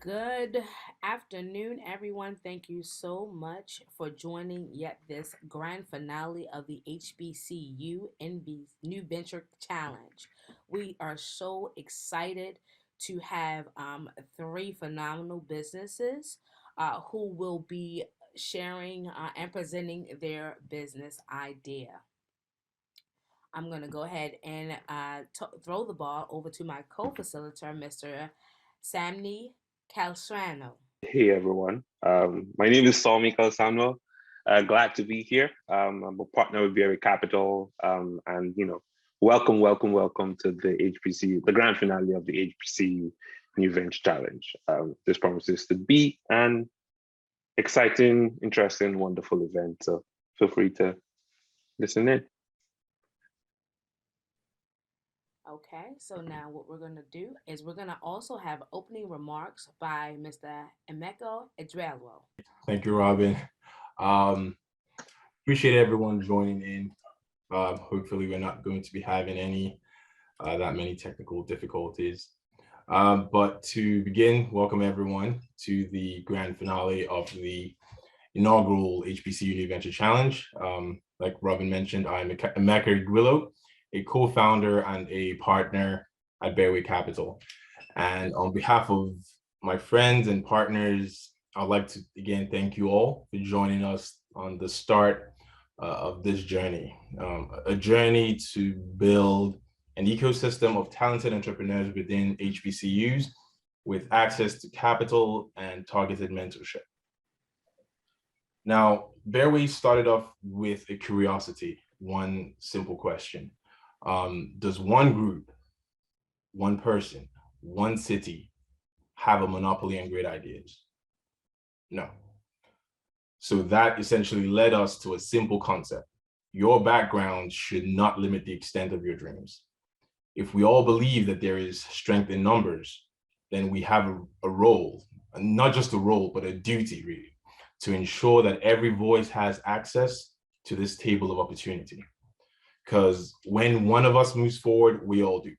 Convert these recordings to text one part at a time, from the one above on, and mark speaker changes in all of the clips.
Speaker 1: Good afternoon, everyone. Thank you so much for joining yet this grand finale of the HBCU New Venture Challenge. We are so excited to have three phenomenal businesses who will be sharing and presenting their business idea. I'm going to go ahead and throw the ball over to my co-facilitator, Mr. Samni Calstrano.
Speaker 2: Hey everyone, my name is Saul Mikael Samuel. Glad to be here. I'm a partner with BearWay Capital, and welcome to the HBCU, the grand finale of the HBCU New Venture Challenge. This promises to be an exciting, interesting, wonderful event. So feel free to listen in.
Speaker 1: Okay, so now what we're going to do is we're going to also have opening remarks by Mr. Emeko Edrelwo.
Speaker 3: Thank you, Robin. Um, Appreciate everyone joining in. Hopefully, we're not going to be having any that many technical difficulties. But to begin, welcome everyone to the grand finale of the inaugural HBCU New Venture Challenge. Like Robin mentioned, I'm Emeka Edrelwo, a co-founder and a partner at BearWay Capital. And on behalf of my friends and partners, I'd like to again thank you all for joining us on the start of this journey, a journey to build an ecosystem of talented entrepreneurs within HBCUs with access to capital and targeted mentorship. Now, Bearway started off with a curiosity, one simple question. Does one group, one person, one city have a monopoly on great ideas? No. So that essentially led us to a simple concept. Your background should not limit the extent of your dreams. If we all believe that there is strength in numbers, then we have a role, not just a role, but a duty really, to ensure that every voice has access to this table of opportunity. Because when one of us moves forward, we all do.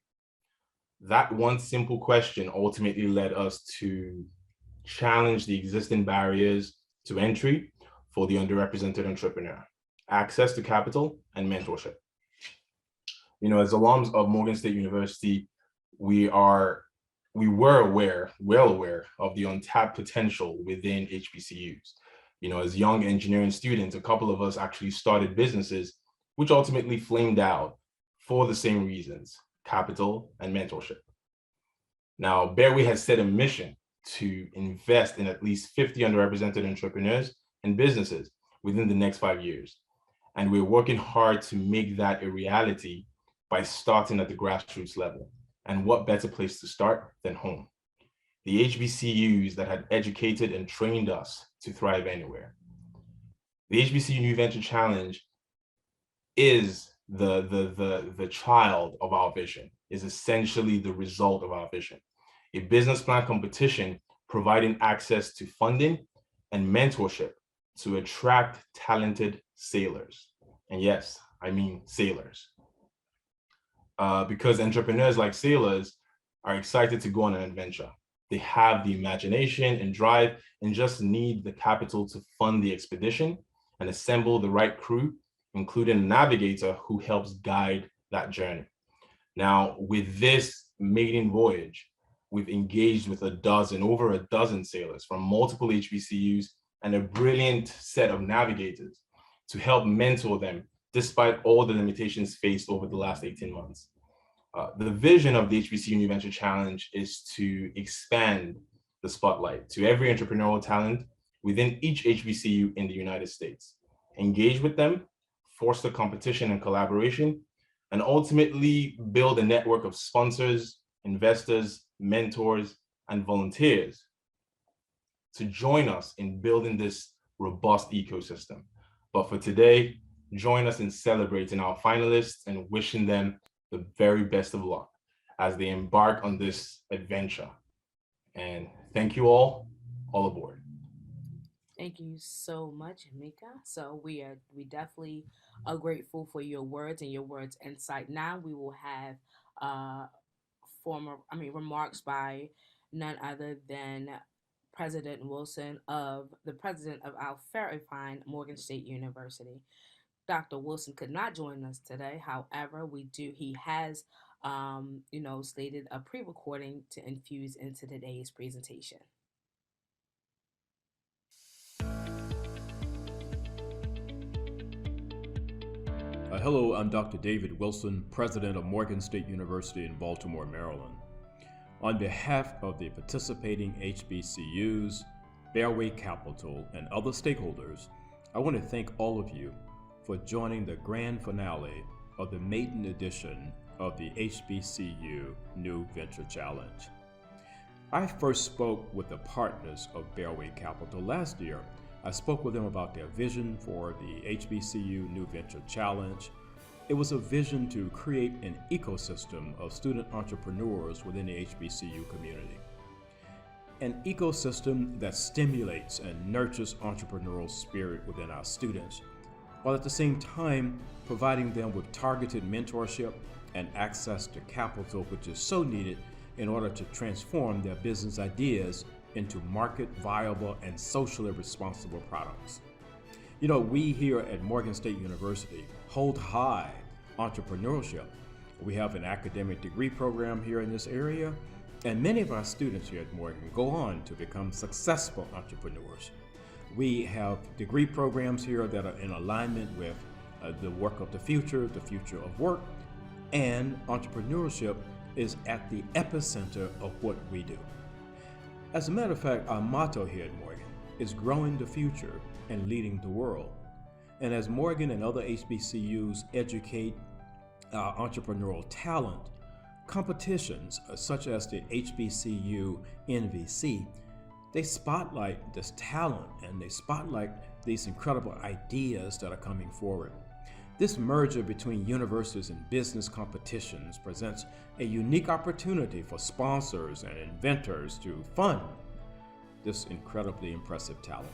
Speaker 3: That one simple question ultimately led us to challenge the existing barriers to entry for the underrepresented entrepreneur, access to capital and mentorship. You know, as alums of Morgan State University, we were well aware of the untapped potential within HBCUs. You know, as young engineering students, a couple of us actually started businesses which ultimately flamed out for the same reasons, capital and mentorship. Now, Bearway has set a mission to invest in at least 50 underrepresented entrepreneurs and businesses within the next 5 years. And we're working hard to make that a reality by starting at the grassroots level. And what better place to start than home? The HBCUs that had educated and trained us to thrive anywhere. The HBCU New Venture Challenge is the child of our vision, is essentially the result of our vision. A business plan competition providing access to funding and mentorship to attract talented sailors. And yes, I mean sailors. Because entrepreneurs like sailors are excited to go on an adventure. They have the imagination and drive and just need the capital to fund the expedition and assemble the right crew, including a navigator who helps guide that journey. Now, with this maiden voyage, we've engaged with over a dozen sailors from multiple HBCUs and a brilliant set of navigators to help mentor them despite all the limitations faced over the last 18 months. The vision of the HBCU New Venture Challenge is to expand the spotlight to every entrepreneurial talent within each HBCU in the United States, engage with them, foster competition and collaboration, and ultimately build a network of sponsors, investors, mentors, and volunteers to join us in building this robust ecosystem. But for today, join us in celebrating our finalists and wishing them the very best of luck as they embark on this adventure. And thank you all aboard.
Speaker 1: Thank you so much, Mika. So we definitely are grateful for your words and your words insight. Now we will have remarks by none other than President Wilson of the president of our very fine Morgan State University. Dr. Wilson could not join us today. However, he has, slated a pre-recording to infuse into today's presentation.
Speaker 4: Hello, I'm Dr. David Wilson, President of Morgan State University in Baltimore, Maryland. On behalf of the participating HBCUs, BearWay Capital, and other stakeholders, I want to thank all of you for joining the grand finale of the maiden edition of the HBCU New Venture Challenge. I first spoke with the partners of BearWay Capital last year. I spoke with them about their vision for the HBCU New Venture Challenge. It was a vision to create an ecosystem of student entrepreneurs within the HBCU community. An ecosystem that stimulates and nurtures entrepreneurial spirit within our students, while at the same time providing them with targeted mentorship and access to capital, which is so needed in order to transform their business ideas into market viable and socially responsible products. You know, we here at Morgan State University hold high entrepreneurship. We have an academic degree program here in this area, and many of our students here at Morgan go on to become successful entrepreneurs. We have degree programs here that are in alignment with the work of the future of work, and entrepreneurship is at the epicenter of what we do. As a matter of fact, our motto here at Morgan is growing the future and leading the world. And as Morgan and other HBCUs educate our entrepreneurial talent, competitions such as the HBCU NVC, they spotlight this talent and they spotlight these incredible ideas that are coming forward. This merger between universities and business competitions presents a unique opportunity for sponsors and inventors to fund this incredibly impressive talent.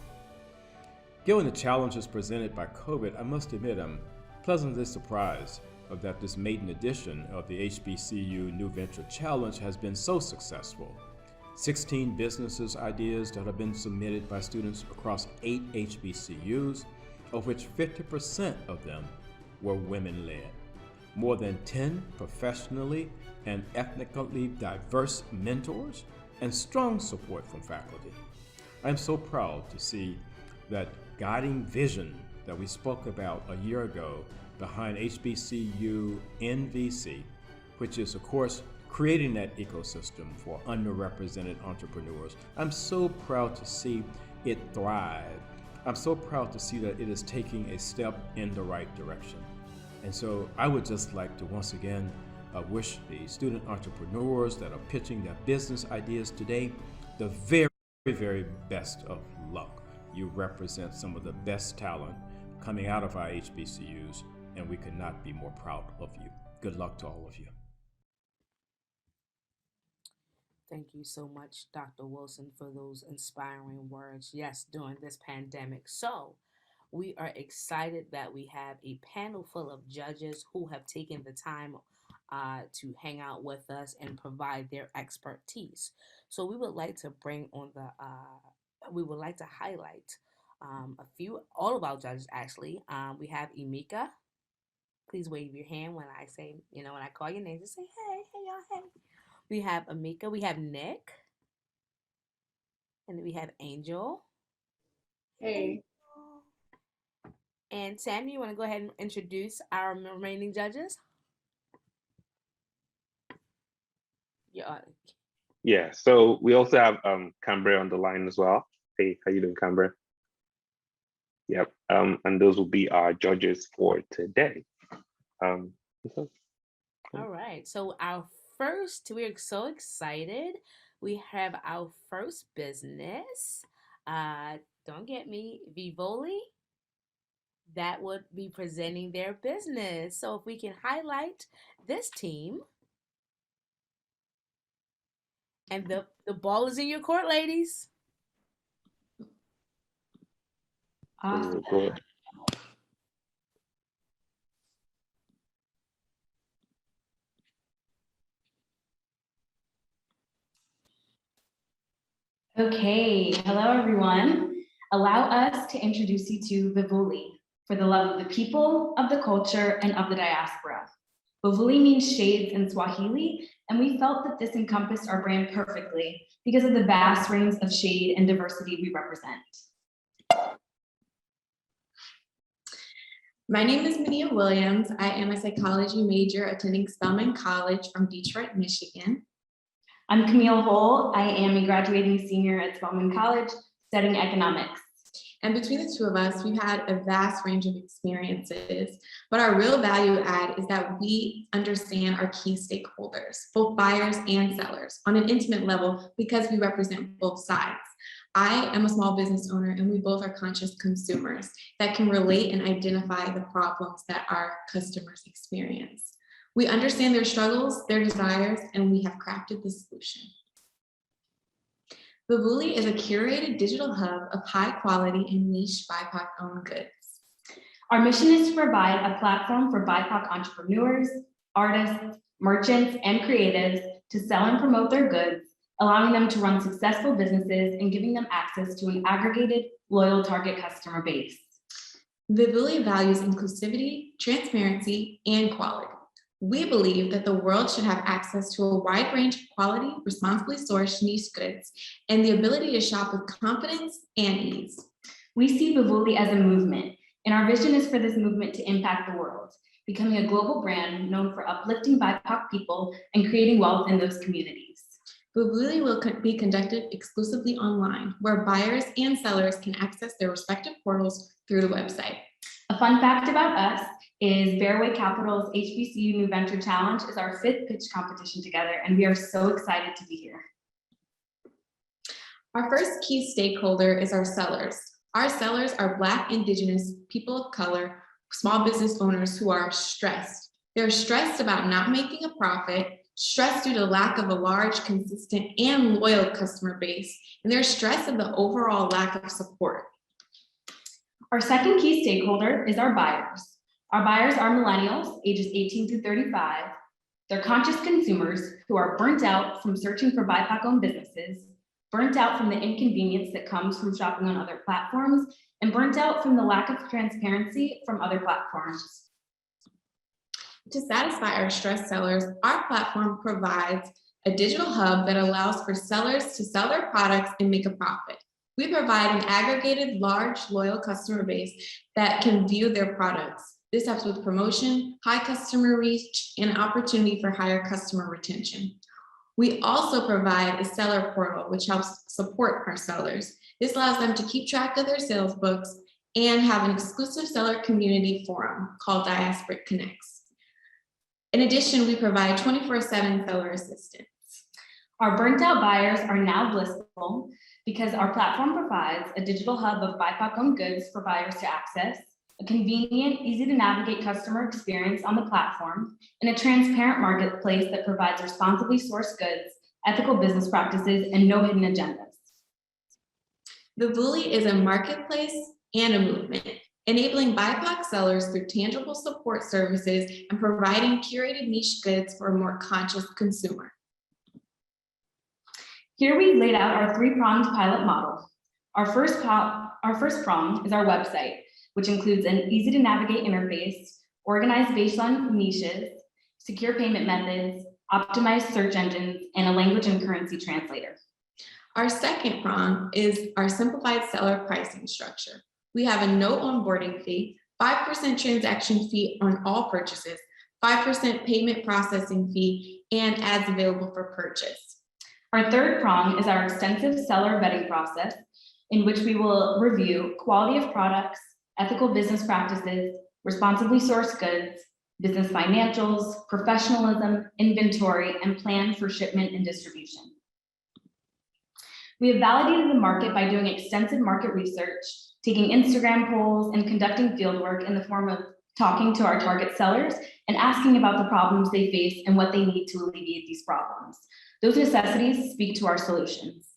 Speaker 4: Given the challenges presented by COVID, I must admit I'm pleasantly surprised that this maiden edition of the HBCU New Venture Challenge has been so successful. 16 businesses ideas that have been submitted by students across 8 HBCUs, of which 50% of them were women-led. More than 10 professionally and ethnically diverse mentors, and strong support from faculty. I'm so proud to see that guiding vision that we spoke about a year ago behind HBCU NVC, which is of course creating that ecosystem for underrepresented entrepreneurs. I'm so proud to see it thrive. I'm so proud to see that it is taking a step in the right direction. And so I would just like to once again wish the student entrepreneurs that are pitching their business ideas today the very, very best of luck. You represent some of the best talent coming out of our HBCUs, and we could not be more proud of you. Good luck to all of you.
Speaker 1: Thank you so much, Dr. Wilson, for those inspiring words. Yes, during this pandemic. So, we are excited that we have a panel full of judges who have taken the time to hang out with us and provide their expertise. So, we would like to highlight all of our judges actually. We have Emika. Please wave your hand when I say, when I call your name, just say, hey, y'all, hey. We have Amika, we have Nick, and then we have Angel.
Speaker 5: Hey.
Speaker 1: And Sammy, you want to go ahead and introduce our remaining judges?
Speaker 2: Yeah, so we also have Cambria on the line as well. Hey, how you doing, Cambria? Yep, and those will be our judges for today.
Speaker 1: All right, so we're so excited. We have our first business. Don't get me, Vivoli. That would be presenting their business. So if we can highlight this team. And the ball is in your court, ladies.
Speaker 5: Awesome. Okay, hello everyone. Allow us to introduce you to Vivuli, for the love of the people, of the culture, and of the diaspora. Vivuli means shades in Swahili, and we felt that this encompassed our brand perfectly because of the vast range of shade and diversity we represent.
Speaker 6: My name is Mania Williams. I am a psychology major attending Spelman College from Detroit, Michigan.
Speaker 5: I'm Camille Hull. I am a graduating senior at Spelman College studying economics.
Speaker 6: And between the two of us, we've had a vast range of experiences, but our real value add is that we understand our key stakeholders, both buyers and sellers, on an intimate level because we represent both sides. I am a small business owner and we both are conscious consumers that can relate and identify the problems that our customers experience. We understand their struggles, their desires, and we have crafted the solution. Vivuli is a curated digital hub of high quality and niche BIPOC-owned goods.
Speaker 5: Our mission is to provide a platform for BIPOC entrepreneurs, artists, merchants, and creatives to sell and promote their goods, allowing them to run successful businesses and giving them access to an aggregated, loyal target customer base.
Speaker 6: Vivuli values inclusivity, transparency, and quality. We believe that the world should have access to a wide range of quality, responsibly sourced niche goods, and the ability to shop with confidence and ease.
Speaker 5: We see Vivuli as a movement, and our vision is for this movement to impact the world, becoming a global brand known for uplifting BIPOC people and creating wealth in those communities.
Speaker 6: Vivuli will be conducted exclusively online, where buyers and sellers can access their respective portals through the website.
Speaker 5: A fun fact about us is BearWay Capital's HBCU New Venture Challenge is our 5th pitch competition together, and we are so excited to be here.
Speaker 6: Our first key stakeholder is our sellers. Our sellers are Black, Indigenous, people of color, small business owners who are stressed. They're stressed about not making a profit, stressed due to lack of a large, consistent, and loyal customer base, and they're stressed at the overall lack of support.
Speaker 5: Our second key stakeholder is our buyers. Our buyers are millennials, ages 18 through 35. They're conscious consumers who are burnt out from searching for BIPOC-owned businesses, burnt out from the inconvenience that comes from shopping on other platforms, and burnt out from the lack of transparency from other platforms.
Speaker 6: To satisfy our stressed sellers, our platform provides a digital hub that allows for sellers to sell their products and make a profit. We provide an aggregated, large, loyal customer base that can view their products. This helps with promotion, high customer reach, and opportunity for higher customer retention. We also provide a seller portal, which helps support our sellers. This allows them to keep track of their sales books and have an exclusive seller community forum called Diasporic Connects. In addition, we provide 24/7 seller assistance.
Speaker 5: Our burnt out buyers are now blissful because our platform provides a digital hub of BIPOC-owned goods for buyers to access, a convenient, easy to navigate customer experience on the platform, and a transparent marketplace that provides responsibly sourced goods, ethical business practices, and no hidden agendas.
Speaker 6: Vivuli is a marketplace and a movement, enabling BIPOC sellers through tangible support services and providing curated niche goods for a more conscious consumer.
Speaker 5: Here we've laid out our 3-pronged pilot model. Our first prong is our website, which includes an easy to navigate interface, organized based on niches, secure payment methods, optimized search engines, and a language and currency translator.
Speaker 6: Our second prong is our simplified seller pricing structure. We have a no onboarding fee, 5% transaction fee on all purchases, 5% payment processing fee, and ads available for purchase.
Speaker 5: Our third prong is our extensive seller vetting process, in which we will review quality of products, ethical business practices, responsibly sourced goods, business financials, professionalism, inventory, and plan for shipment and distribution. We have validated the market by doing extensive market research, taking Instagram polls, and conducting fieldwork in the form of talking to our target sellers and asking about the problems they face and what they need to alleviate these problems. Those necessities speak to our solutions.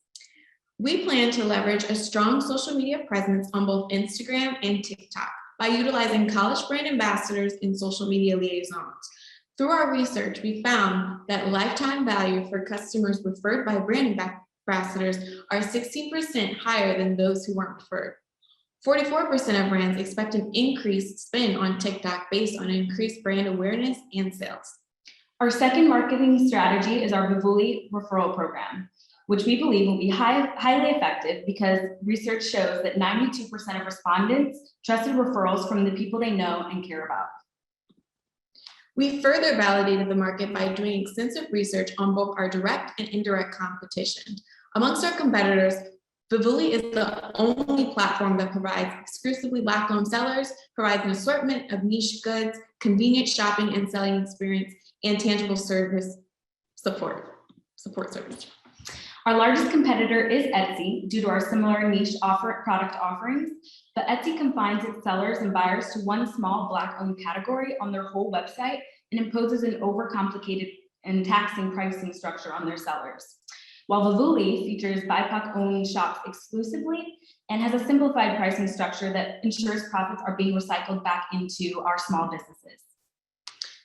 Speaker 6: We plan to leverage a strong social media presence on both Instagram and TikTok by utilizing college brand ambassadors and social media liaisons. Through our research, we found that lifetime value for customers referred by brand ambassadors are 16% higher than those who weren't referred. 44% of brands expect an increased spend on TikTok based on increased brand awareness and sales.
Speaker 5: Our second marketing strategy is our BearWay referral program, which we believe will be highly effective because research shows that 92% of respondents trusted referrals from the people they know and care about.
Speaker 6: We further validated the market by doing extensive research on both our direct and indirect competition. Amongst our competitors, BearWay is the only platform that provides exclusively Black-owned sellers, provides an assortment of niche goods, convenient shopping and selling experience, and tangible service support service.
Speaker 5: Our largest competitor is Etsy due to our similar niche product offerings, but Etsy confines its sellers and buyers to one small Black-owned category on their whole website and imposes an overcomplicated and taxing pricing structure on their sellers. While BearWay features BIPOC-owned shops exclusively and has a simplified pricing structure that ensures profits are being recycled back into our small businesses.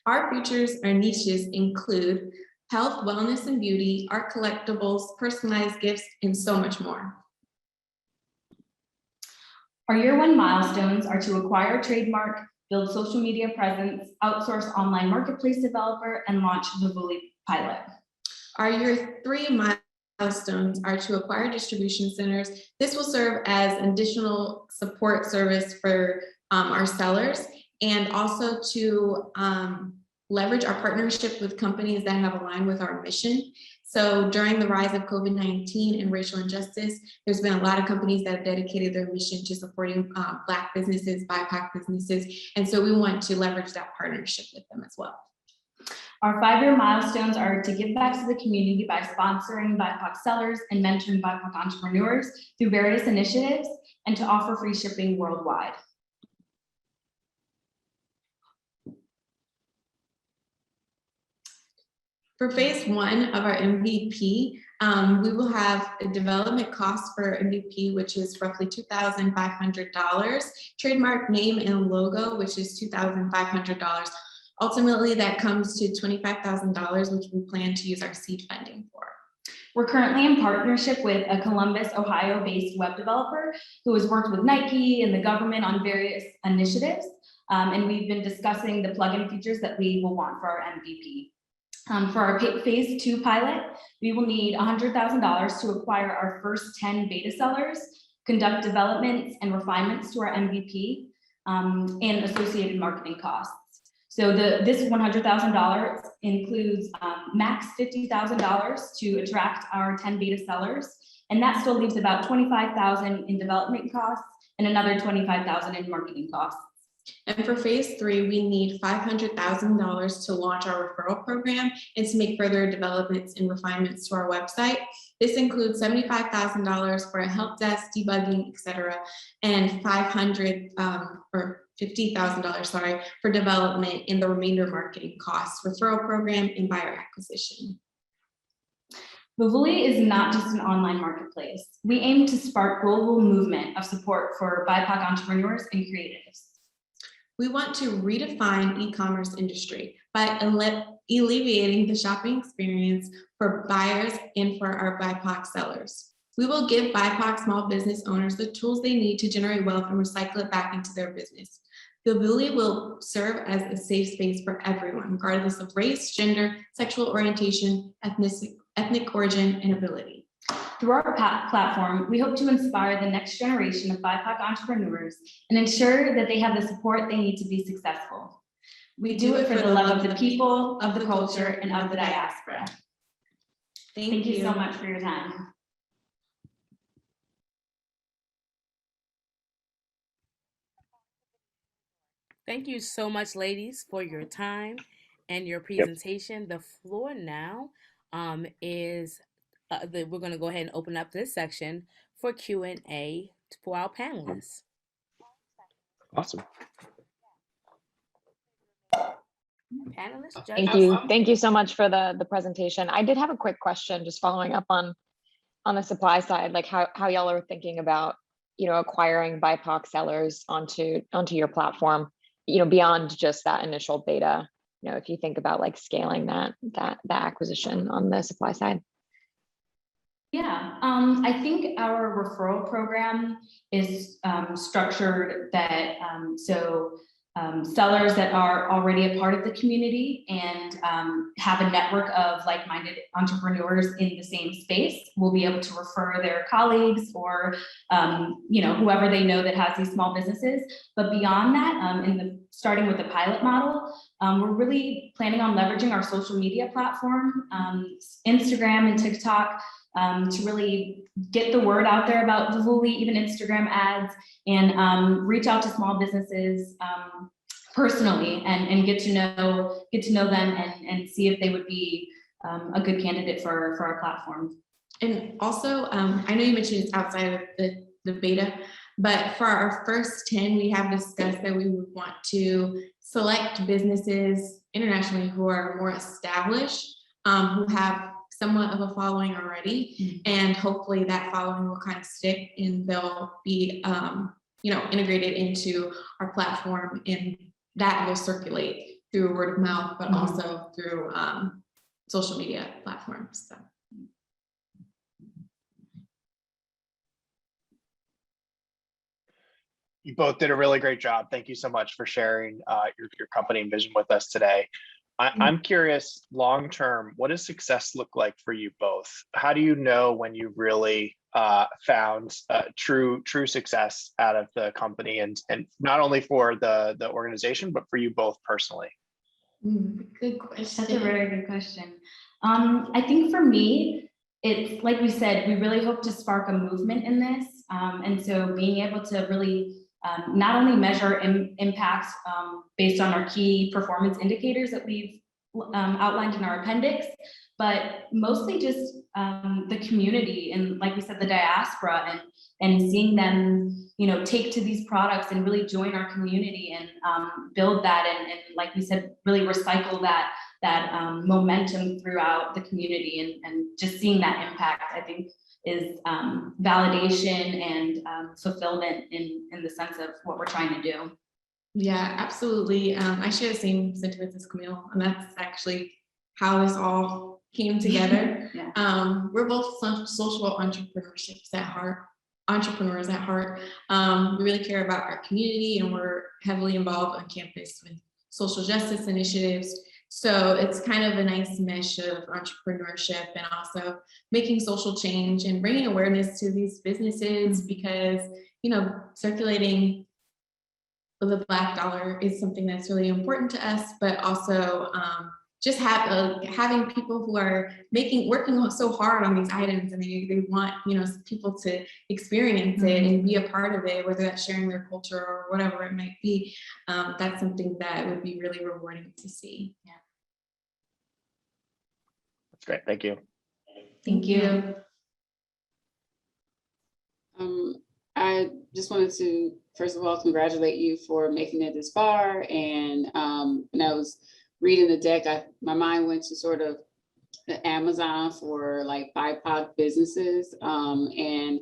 Speaker 6: Our features or niches include health, wellness, and beauty, art collectibles, personalized gifts, and so much more.
Speaker 5: Our year one milestones are to acquire a trademark, build social media presence, outsource online marketplace developer, and launch BearWay pilot. Our year three milestones are to acquire distribution centers. This will serve as an additional support service for our sellers, and also to leverage our partnership with companies that have aligned with our mission. So during the rise of COVID-19 and racial injustice, there's been a lot of companies that have dedicated their mission to supporting Black businesses, BIPOC businesses. And so we want to leverage that partnership with them as well. Our 5-year milestones are to give back to the community by sponsoring BIPOC sellers and mentoring BIPOC entrepreneurs through various initiatives, and to offer free shipping worldwide. For phase 1 of our MVP, we will have a development cost for MVP, which is roughly $2,500, trademark name and logo, which is $2,500. Ultimately, that comes to $25,000, which we plan to use our seed funding for. We're currently in partnership with a Columbus, Ohio-based web developer who has worked with Nike and the government on various initiatives, and we've been discussing the plugin features that we will want for our MVP. For our phase 2 pilot, we will need $100,000 to acquire our first 10 beta sellers, conduct developments and refinements to our MVP, and associated marketing costs. So this $100,000 includes max $50,000 to attract our 10 beta sellers, and that still leaves about $25,000 in development costs and another $25,000 in marketing costs. And for phase 3, we need $500,000 to launch our referral program and to make further developments and refinements to our website. This includes $75,000 for a help desk, debugging, etc., and $50,000, for development, and the remainder marketing costs, referral program, and buyer acquisition. BearWay is not just an online marketplace. We aim to spark global movement of support for BIPOC entrepreneurs and creatives. We want to redefine e-commerce industry by alleviating the shopping experience for buyers and for our BIPOC sellers. We will give BIPOC small business owners the tools they need to generate wealth and recycle it back into their business. BearWay will serve as a safe space for everyone, regardless of race, gender, sexual orientation, ethnic origin, and ability. Through our platform, we hope to inspire the next generation of BIPOC entrepreneurs and ensure that they have the support they need to be successful. We do it for the love of the people, of the culture, and of the diaspora. Thank you so much for your time.
Speaker 1: Thank you so much, ladies, for your time and your presentation. The floor now is we're going to go ahead and open up this section for Q&A for our panelists.
Speaker 2: Awesome.
Speaker 1: Panelists,
Speaker 7: Thank you so much for the presentation. I did have a quick question, just following up on the supply side, like how y'all are thinking about, acquiring BIPOC sellers onto your platform, beyond just that initial beta. If you think about like scaling that acquisition on the supply side.
Speaker 5: Yeah, I think our referral program is structured that sellers that are already a part of the community and have a network of like-minded entrepreneurs in the same space will be able to refer their colleagues or whoever they know that has these small businesses. But beyond that, starting with the pilot model, we're really planning on leveraging our social media platform, Instagram and TikTok, to really get the word out there about Vivuli, even Instagram ads, and reach out to small businesses personally and get to know them and see if they would be a good candidate for our platform.
Speaker 6: And also, I know you mentioned it's outside of the beta, but for our first 10, we have discussed that we would want to select businesses internationally who are more established, who have somewhat of a following already, and hopefully that following will kind of stick and they'll be integrated into our platform, and that will circulate through word of mouth, but also through social media platforms. So.
Speaker 8: You both did a really great job. Thank you so much for sharing your company and vision with us today. I'm curious, long term, what does success look like for you both? How do you know when you've really found true success out of the company, and not only for the organization, but for you both personally?
Speaker 6: Good question.
Speaker 5: That's a very good question. I think for me, it's like we said, we really hope to spark a movement in this. And so being able to really not only measure impacts based on our key performance indicators that we've outlined in our appendix, but mostly just the community and, like we said, the diaspora, and seeing them, take to these products and really join our community and build that, and like we said, really recycle that momentum throughout the community, and just seeing that impact, I think, is validation and fulfillment in the sense of what we're trying to do.
Speaker 6: Yeah, absolutely. I share the same sentiments as Camille, and that's actually how this all came together.
Speaker 5: Yeah.
Speaker 6: We're both social entrepreneurs at heart. We really care about our community, and we're heavily involved on campus with social justice initiatives. So it's kind of a nice mesh of entrepreneurship and also making social change and bringing awareness to these businesses, because, circulating the Black dollar is something that's really important to us, but also just having people who are working so hard on these items, and they want people to experience it and be a part of it, whether that's sharing their culture or whatever it might be. That's something that would be really rewarding to see.
Speaker 5: Yeah.
Speaker 8: That's great. Thank you.
Speaker 5: Thank you.
Speaker 9: I just wanted to, first of all, congratulate you for making it this far. And when I was reading the deck, my mind went to sort of the Amazon for like BIPOC businesses. And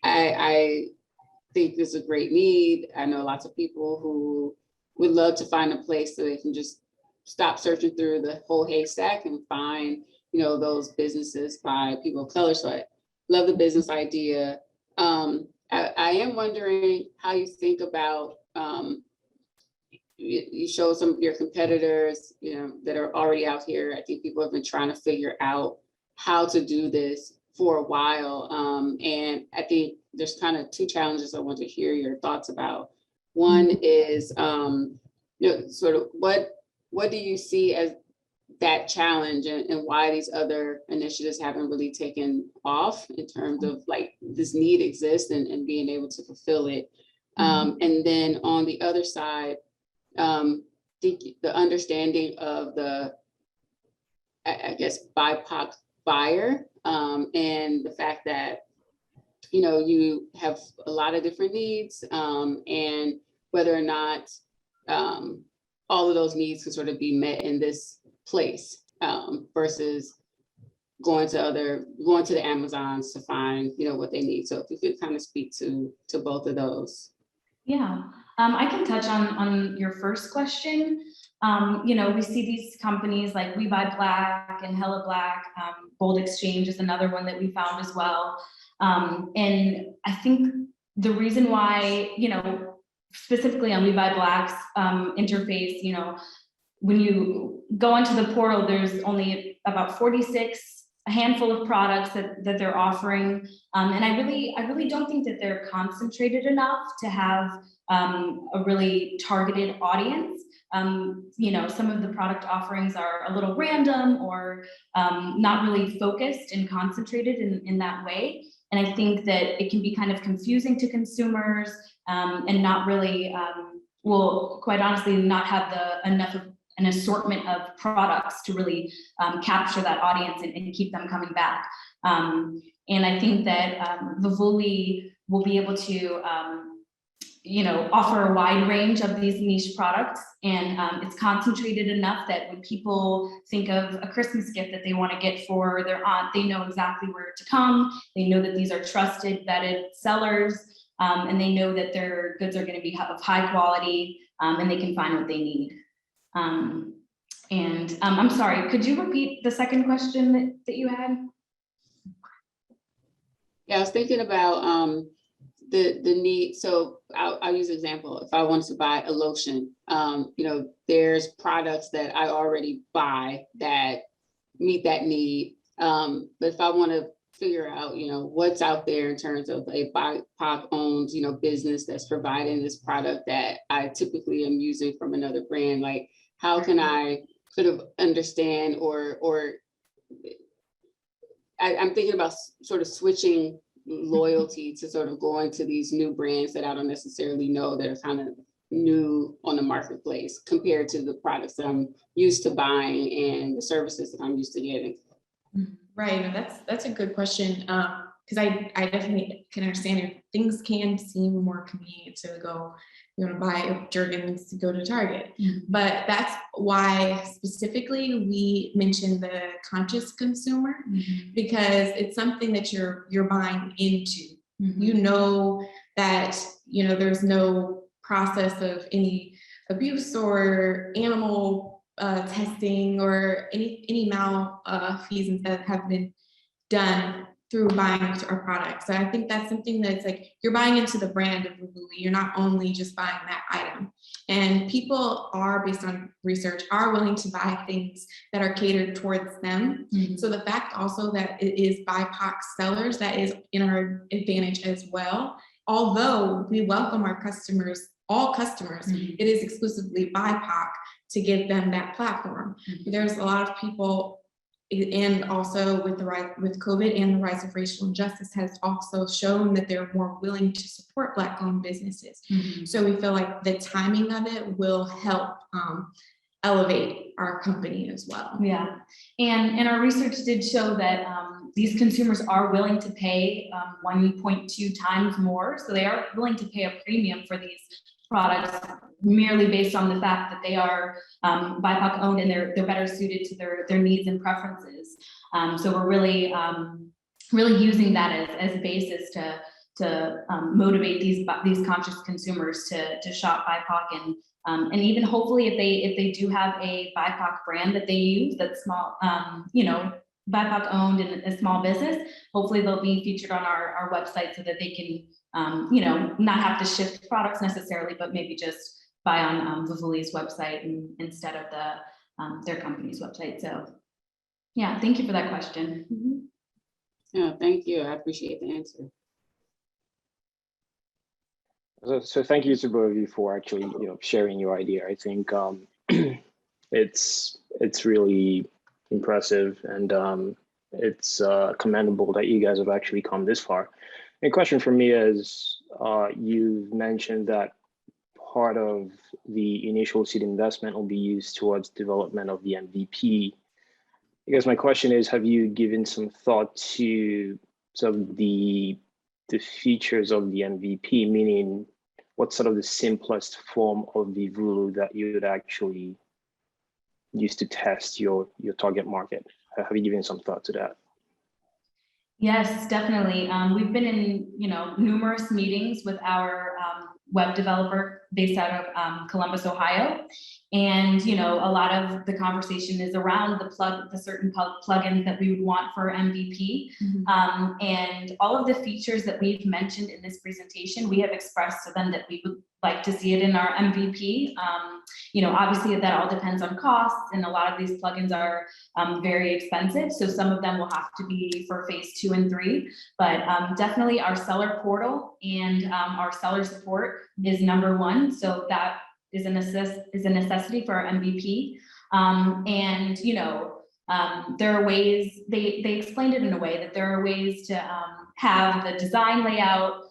Speaker 9: I think there's a great need. I know lots of people who would love to find a place so they can just stop searching through the whole haystack and find, those businesses by people of color. So I love the business idea. I am wondering how you think about, you show some of your competitors, that are already out here. I think people have been trying to figure out how to do this for a while. And I think there's kind of two challenges I want to hear your thoughts about. One is, sort of what do you see as that challenge, and why these other initiatives haven't really taken off in terms of like this need exists and being able to fulfill it. And then on the other side, the understanding of the, I guess, BIPOC buyer, and the fact that, you have a lot of different needs, and whether or not all of those needs can sort of be met in this place, versus going to the Amazons to find, what they need. So if you could kind of speak to both of those.
Speaker 5: Yeah, I can touch on your first question. We see these companies like We Buy Black and Hella Black. Bold Exchange is another one that we found as well. And I think the reason why, specifically on We Buy Black's interface, when you go onto the portal, there's only about 46, a handful of products that they're offering. And I really don't think that they're concentrated enough to have a really targeted audience. Some of the product offerings are a little random or not really focused and concentrated in that way. And I think that it can be kind of confusing to consumers and not really, quite honestly, not have enough of an assortment of products to really capture that audience and keep them coming back. And I think that Vivuli will be able to offer a wide range of these niche products, and it's concentrated enough that when people think of a Christmas gift that they want to get for their aunt, they know exactly where to come. They know that these are trusted, vetted sellers, and they know that their goods are going to be of high quality, and they can find what they need. I'm sorry, could you repeat the second question that you had?
Speaker 9: Yeah, I was thinking about the need. So I'll use an example. If I wanted to buy a lotion, there's products that I already buy that meet that need. But if I want to figure out, what's out there in terms of a BIPOC owned, business that's providing this product that I typically am using from another brand, like how can I sort of understand or I'm thinking about sort of switching loyalty to sort of going to these new brands that I don't necessarily know that are kind of new on the marketplace compared to the products that I'm used to buying and the services that I'm used to getting.
Speaker 6: Right, and that's a good question, because I definitely can understand if things can seem more convenient to go, you want to buy Jergens to go to Target. But that's why specifically we mentioned the conscious consumer, because it's something that you're buying into. You know that there's no process of any abuse or animal testing or any malfeasance that have been done through buying our products. So I think that's something that's like you're buying into the brand of Vivuli. You're not only just buying that item. And people are, based on research, are willing to buy things that are catered towards them. So the fact also that it is BIPOC sellers, that is in our advantage as well. Although we welcome our customers, all customers, it is exclusively BIPOC to give them that platform. There's a lot of people, and also with COVID and the rise of racial injustice has also shown that they're more willing to support Black-owned businesses. So we feel like the timing of it will help elevate our company as well.
Speaker 5: Yeah, and our research did show that these consumers are willing to pay 1.2 times more. So they are willing to pay a premium for these products merely based on the fact that they are BIPOC owned and they're better suited to their needs and preferences. So we're really using that as a basis to motivate these conscious consumers to shop BIPOC and even hopefully if they do have a BIPOC brand that they use that's small, BIPOC owned and a small business, hopefully they'll be featured on our website so that they can not have to shift products necessarily, but maybe just buy on Vivuli's website instead of their company's website. So yeah, thank you for that question.
Speaker 9: Yeah, thank you. I appreciate the answer.
Speaker 10: So thank you to both of you for actually sharing your idea. I think it's really impressive and it's commendable that you guys have actually come this far. A question for me is, you've mentioned that part of the initial seed investment will be used towards development of the MVP. I guess my question is, have you given some thought to sort of the features of the MVP, meaning what's sort of the simplest form of the Vivuli that you would actually use to test your target market? Have you given some thought to that?
Speaker 5: Yes, definitely. We've been in numerous meetings with our web developer based out of Columbus, Ohio, And, you know, a lot of the conversation is around the certain plugins that we would want for MVP. And all of the features that we've mentioned in this presentation, we have expressed to them that we would like to see it in our MVP. You know, obviously that all depends on costs, and a lot of these plugins are very expensive. So some of them will have to be for phase 2 and 3, but definitely our seller portal and our seller support is number 1. So that is a necessity for our MVP. And, you know, there are ways, they explained it in a way that there are ways to have the design layout,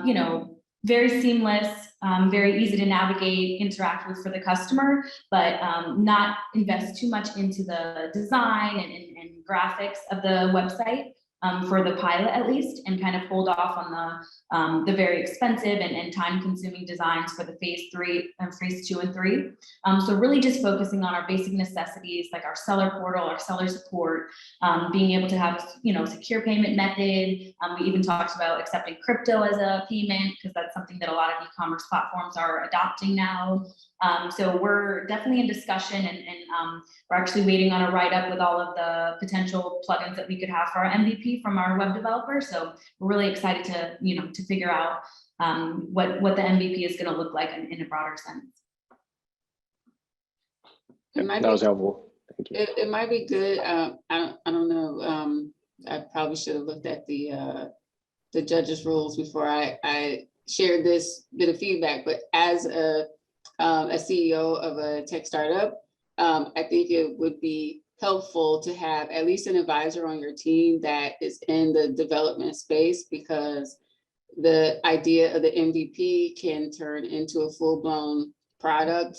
Speaker 5: you know, very seamless, very easy to navigate, interact with for the customer, but not invest too much into the design and graphics of the website. For the pilot at least, and kind of hold off on the very expensive and time-consuming designs for the phase 3 and phase 2 and 3. So really just focusing on our basic necessities like our seller portal, our seller support, being able to have, you know, secure payment method. We even talked about accepting crypto as a payment because that's something that a lot of e-commerce platforms are adopting now. So we're definitely in discussion, and we're actually waiting on a write-up with all of the potential plugins that we could have for our MVP from our web developer. So we're really excited to, you know, to figure out what the MVP is going to look like in a broader sense.
Speaker 10: That was helpful. Thank you.
Speaker 9: It might be good. I don't know. I probably should have looked at the judges' rules before I shared this bit of feedback. But as a CEO of a tech startup, I think it would be helpful to have at least an advisor on your team that is in the development space, because the idea of the MVP can turn into a full-blown product,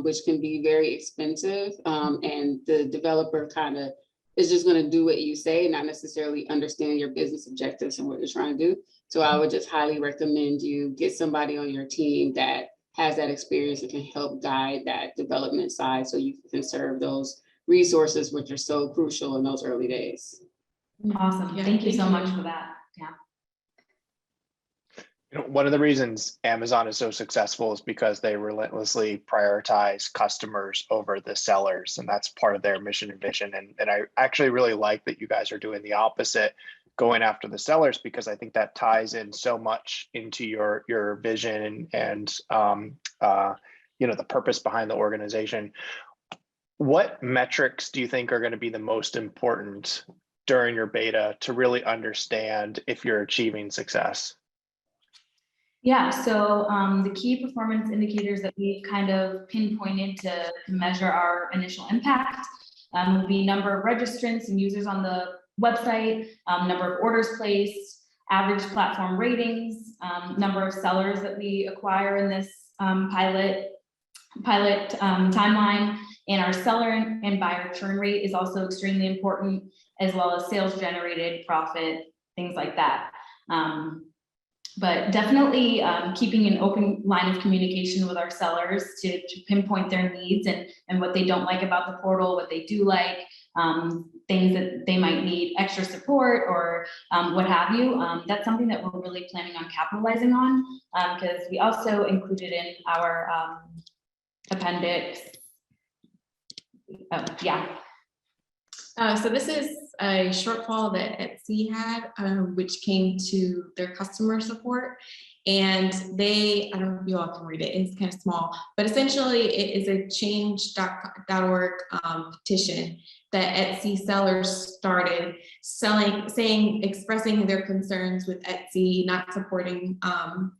Speaker 9: which can be very expensive. And the developer kind of is just going to do what you say, not necessarily understand your business objectives and what you're trying to do. So I would just highly recommend you get somebody on your team that has that experience and can help guide that development side so you can serve those resources which are so crucial in those early days.
Speaker 5: Awesome.
Speaker 6: Yeah,
Speaker 5: thank you so
Speaker 6: thank
Speaker 5: much
Speaker 6: you.
Speaker 5: for that. Yeah.
Speaker 8: You know, one of the reasons Amazon is so successful is because they relentlessly prioritize customers over the sellers, and that's part of their mission and vision. And I actually really like that you guys are doing the opposite, going after the sellers, because I think that ties in so much into your vision and you know, the purpose behind the organization. What metrics do you think are going to be the most important during your beta to really understand if you're achieving success?
Speaker 5: Yeah, so the key performance indicators that we've kind of pinpointed to measure our initial impact will be number of registrants and users on the website, number of orders placed, average platform ratings, number of sellers that we acquire in this pilot timeline, and our seller and buyer churn rate is also extremely important, as well as sales generated, profit, things like that. But definitely keeping an open line of communication with our sellers to pinpoint their needs and what they don't like about the portal, what they do like, things that they might need extra support or what have you. That's something that we're really planning on capitalizing on, because we also included in our appendix.
Speaker 6: So this is a shortfall that Etsy had, which came to their customer support. And I don't know if you all can read it, it's kind of small, but essentially it is a change.org petition that Etsy sellers started expressing their concerns with Etsy, not supporting them,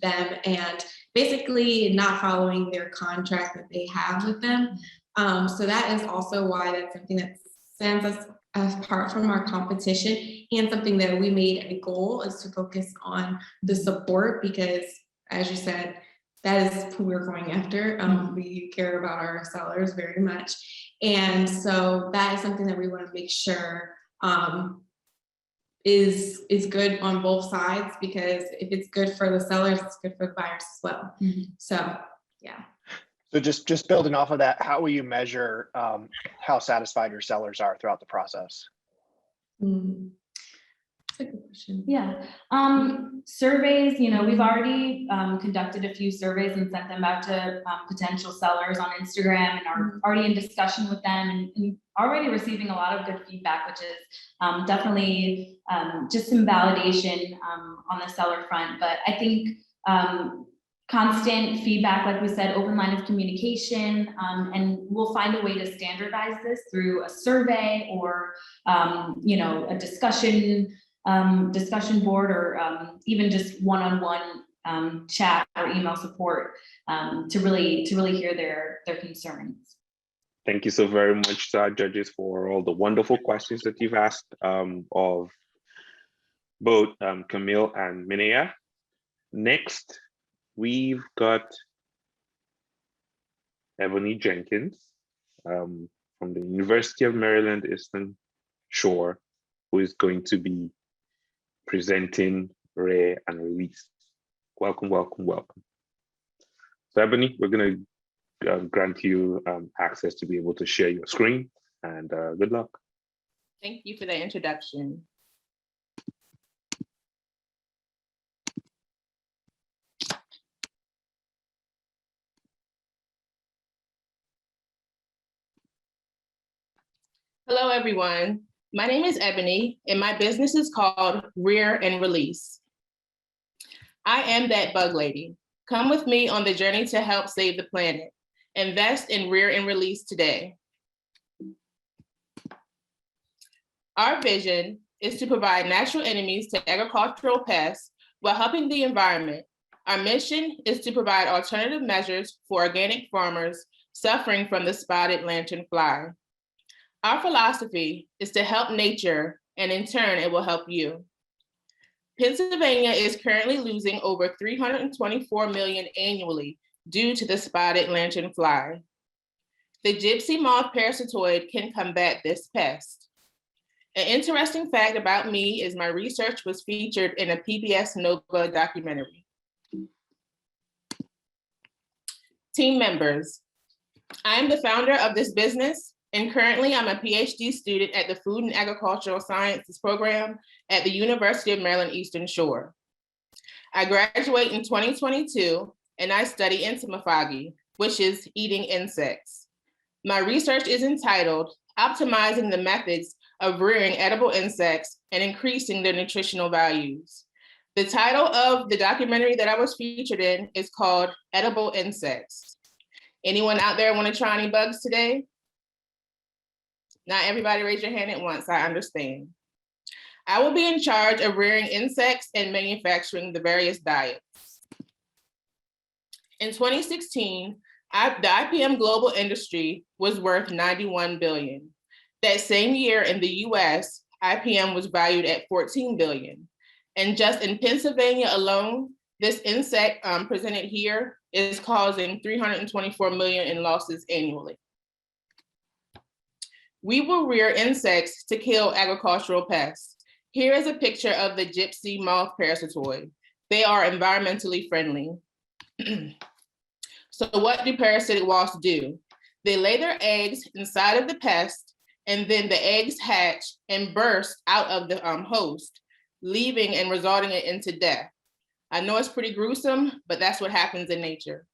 Speaker 6: and basically not following their contract that they have with them. So that is also why that's something that stands us apart from our competition, and something that we made a goal is to focus on the support, because as you said, that is who we're going after. We care about our sellers very much. And so that is something that we want to make sure is good on both sides, because if it's good for the sellers, it's good for the buyers as well. So, yeah.
Speaker 8: So just building off of that, how will you measure how satisfied your sellers are throughout the process?
Speaker 6: That's a good question.
Speaker 5: Yeah. Surveys, we've already conducted a few surveys and sent them out to potential sellers on Instagram and are already in discussion with them and already receiving a lot of good feedback, which is definitely just some validation on the seller front. But I think constant feedback, like we said, open line of communication, and we'll find a way to standardize this through a survey or, a discussion board or even just one-on-one chat or email support to really hear their concerns.
Speaker 2: Thank you so very much to our judges for all the wonderful questions that you've asked of both Camille and Minea. Next, we've got Ebony Jenkins from the University of Maryland Eastern Shore, who is going to be presenting Rare and Release. Welcome, welcome, welcome. So Ebony, we're going to grant you access to be able to share your screen, and good luck.
Speaker 11: Thank you for the introduction. Hello, everyone. My name is Ebony, and my business is called Rear and Release. I am that bug lady. Come with me on the journey to help save the planet. Invest in Rear and Release today. Our vision is to provide natural enemies to agricultural pests while helping the environment. Our mission is to provide alternative measures for organic farmers suffering from the spotted lanternfly. Our philosophy is to help nature, and in turn, it will help you. Pennsylvania is currently losing over $324 million annually due to the spotted lanternfly. The gypsy moth parasitoid can combat this pest. An interesting fact about me is my research was featured in a PBS Nova documentary. Team members, I am the founder of this business, and currently I'm a PhD student at the Food and Agricultural Sciences program at the University of Maryland Eastern Shore. I graduate in 2022, and I study entomophagy, which is eating insects. My research is entitled Optimizing the Methods of Rearing Edible Insects and Increasing Their Nutritional Values. The title of the documentary that I was featured in is called Edible Insects. Anyone out there want to try any bugs today? Not everybody raise your hand at once, I understand. I will be in charge of rearing insects and manufacturing the various diets. In 2016, the IPM global industry was worth $91 billion. That same year in the US, IPM was valued at $14 billion. And just in Pennsylvania alone, this insect presented here is causing $324 million in losses annually. We will rear insects to kill agricultural pests. Here is a picture of the gypsy moth parasitoid. They are environmentally friendly. So what do parasitic wasps do? They lay their eggs inside of the pest, and then the eggs hatch and burst out of the host, leaving and resulting it into death. I know it's pretty gruesome, but that's what happens in nature.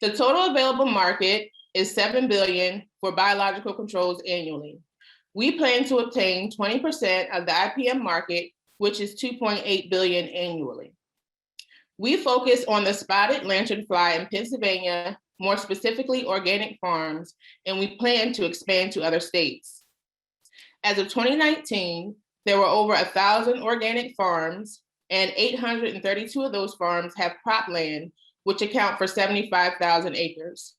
Speaker 11: The total available market is $7 billion for biological controls annually. We plan to obtain 20% of the IPM market, which is $2.8 billion annually. We focus on the spotted lanternfly in Pennsylvania, more specifically organic farms, and we plan to expand to other states. As of 2019, there were over 1,000 organic farms, and 832 of those farms have cropland, which account for 75,000 acres.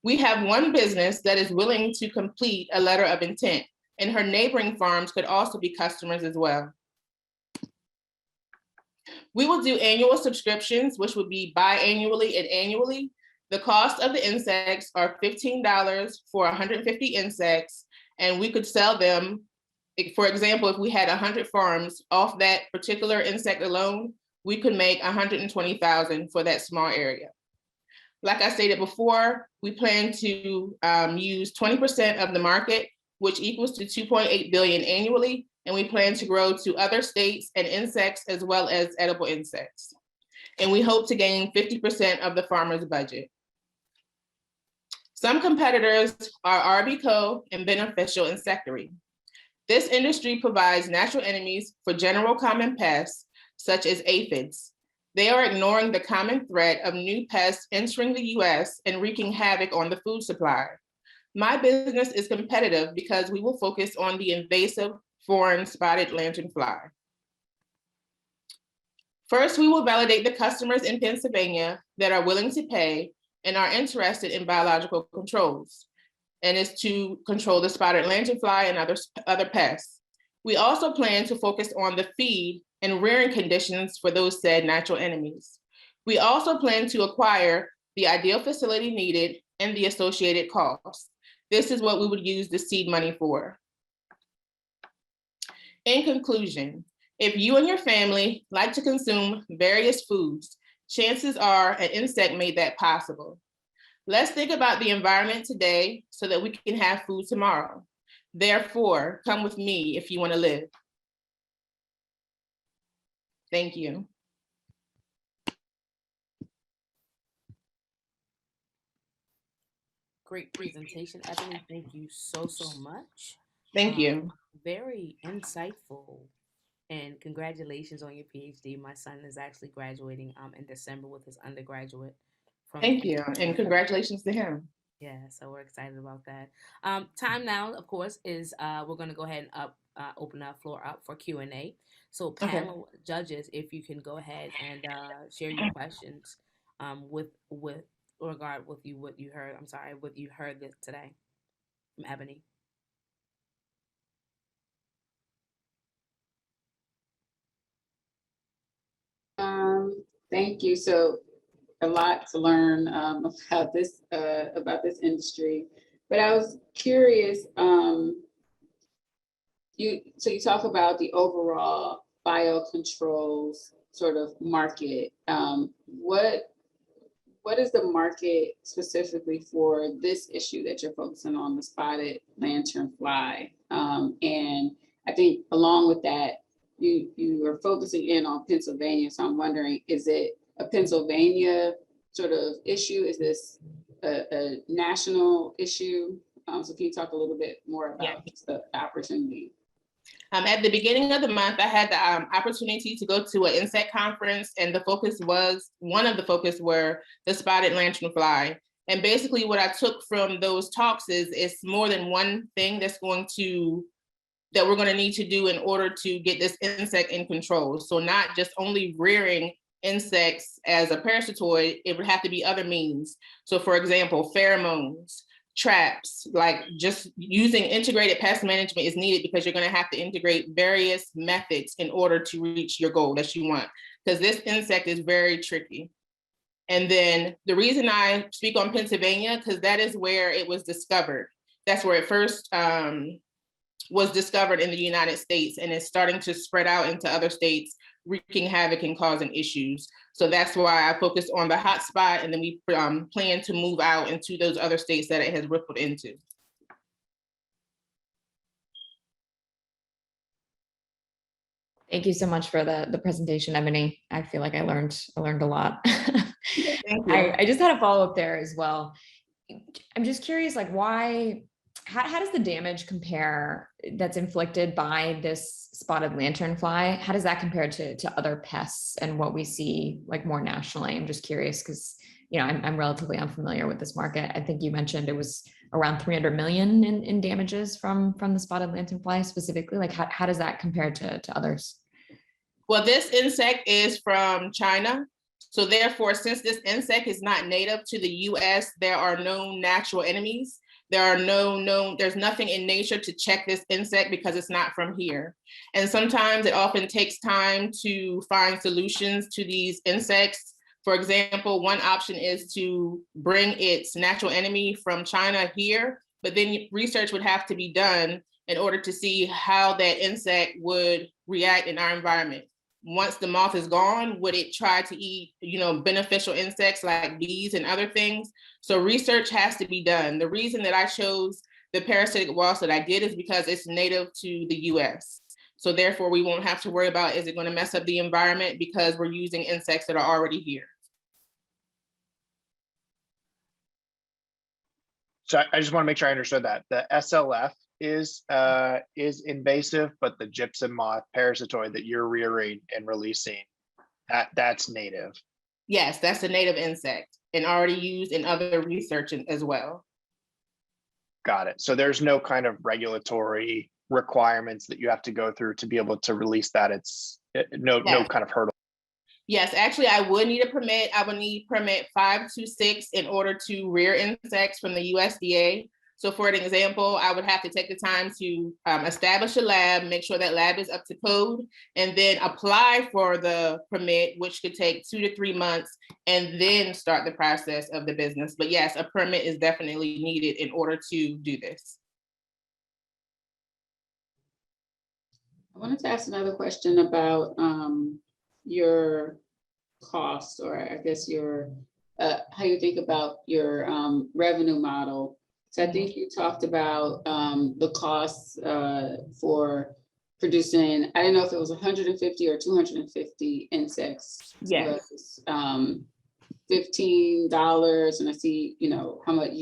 Speaker 11: We have one business that is willing to complete a letter of intent, and her neighboring farms could also be customers as well. We will do annual subscriptions, which would be biannually and annually. The cost of the insects are $15 for 150 insects, and we could sell them. For example, if we had 100 farms off that particular insect alone, we could make $120,000 for that small area. Like I stated before, we plan to use 20% of the market which equals to 2.8 billion annually, and we plan to grow to other states and insects as well as edible insects. And we hope to gain 50% of the farmer's budget. Some competitors are RBCO and Beneficial Insectary. This industry provides natural enemies for general common pests, such as aphids. They are ignoring the common threat of new pests entering the US and wreaking havoc on the food supply. My business is competitive because we will focus on the invasive foreign spotted lanternfly. First, we will validate the customers in Pennsylvania that are willing to pay and are interested in biological controls, and is to control the spotted lanternfly and other pests. We also plan to focus on the feed and rearing conditions for those said natural enemies. We also plan to acquire the ideal facility needed and the associated costs. This is what we would use the seed money for. In conclusion, if you and your family like to consume various foods, chances are an insect made that possible. Let's think about the environment today so that we can have food tomorrow. Therefore, come with me if you want to live. Thank you.
Speaker 1: Great presentation, Ebony. Thank you so much.
Speaker 11: Thank you.
Speaker 1: Very insightful. And congratulations on your PhD. My son is actually graduating in December with his undergraduate.
Speaker 11: Thank you, and congratulations to him.
Speaker 1: Yeah, so we're excited about that. Time now, of course, is we're going to go ahead and open our floor up for Q&A. So panel judges, if you can go ahead and share your questions with regard with you what you heard. I'm sorry, what you heard this today from Ebony.
Speaker 9: Thank you. So a lot to learn about this industry, but I was curious. You talk about the overall biocontrols sort of market. What is the market specifically for this issue that you're focusing on, the spotted lanternfly? And I think along with that, you are focusing in on Pennsylvania. So I'm wondering, is it a Pennsylvania sort of issue? Is this a national issue? So can you talk a little bit more about the opportunity?
Speaker 11: At the beginning of the month, I had the opportunity to go to an insect conference, and one of the focus were the spotted lanternfly. And basically what I took from those talks is it's more than one thing that we're going to need to do in order to get this insect in control. So not just only rearing insects as a parasitoid, it would have to be other means. So for example, pheromones, traps, like just using integrated pest management is needed because you're going to have to integrate various methods in order to reach your goal that you want, because this insect is very tricky. And then the reason I speak on Pennsylvania, because that is where it was discovered. That's where it first was discovered in the United States, and it's starting to spread out into other states, wreaking havoc and causing issues. So that's why I focused on the hot spot, and then we plan to move out into those other states that it has rippled into.
Speaker 7: Thank you so much for the presentation, Ebony. I feel like I learned a lot.
Speaker 11: Thank you.
Speaker 7: I just had a follow-up there as well. I'm just curious, like how does the damage compare that's inflicted by this spotted lanternfly? How does that compare to other pests and what we see like more nationally? I'm just curious because, I'm relatively unfamiliar with this market. I think you mentioned it was around 300 million in damages from the spotted lanternfly specifically. Like how does that compare to others?
Speaker 11: Well, this insect is from China. So therefore, since this insect is not native to the US, there are no natural enemies. There's nothing in nature to check this insect because it's not from here. And sometimes it often takes time to find solutions to these insects. For example, one option is to bring its natural enemy from China here, but then research would have to be done in order to see how that insect would react in our environment. Once the moth is gone, would it try to eat, beneficial insects like bees and other things? So research has to be done. The reason that I chose the parasitic wasp that I get is because it's native to the US. So therefore we won't have to worry about, is it going to mess up the environment, because we're using insects that are already here.
Speaker 8: So I just want to make sure I understood that. The SLF is invasive, but the gypsum moth parasitoid that you're rearing and releasing, that's native.
Speaker 11: Yes, that's a native insect and already used in other research as well.
Speaker 8: Got it. So there's no kind of regulatory requirements that you have to go through to be able to release that. It's no kind of hurdle.
Speaker 11: Yes, actually, I would need a permit. I would need permit 526 in order to rear insects from the USDA. So for an example, I would have to take the time to establish a lab, make sure that lab is up to code, and then apply for the permit, which could take 2 to 3 months, and then start the process of the business. But yes, a permit is definitely needed in order to do this.
Speaker 9: I wanted to ask another question about your cost, or I guess your how you think about your revenue model. So I think you talked about the costs for producing, I didn't know if it was 150 or 250 insects.
Speaker 11: Yes.
Speaker 9: $15, and I see, how much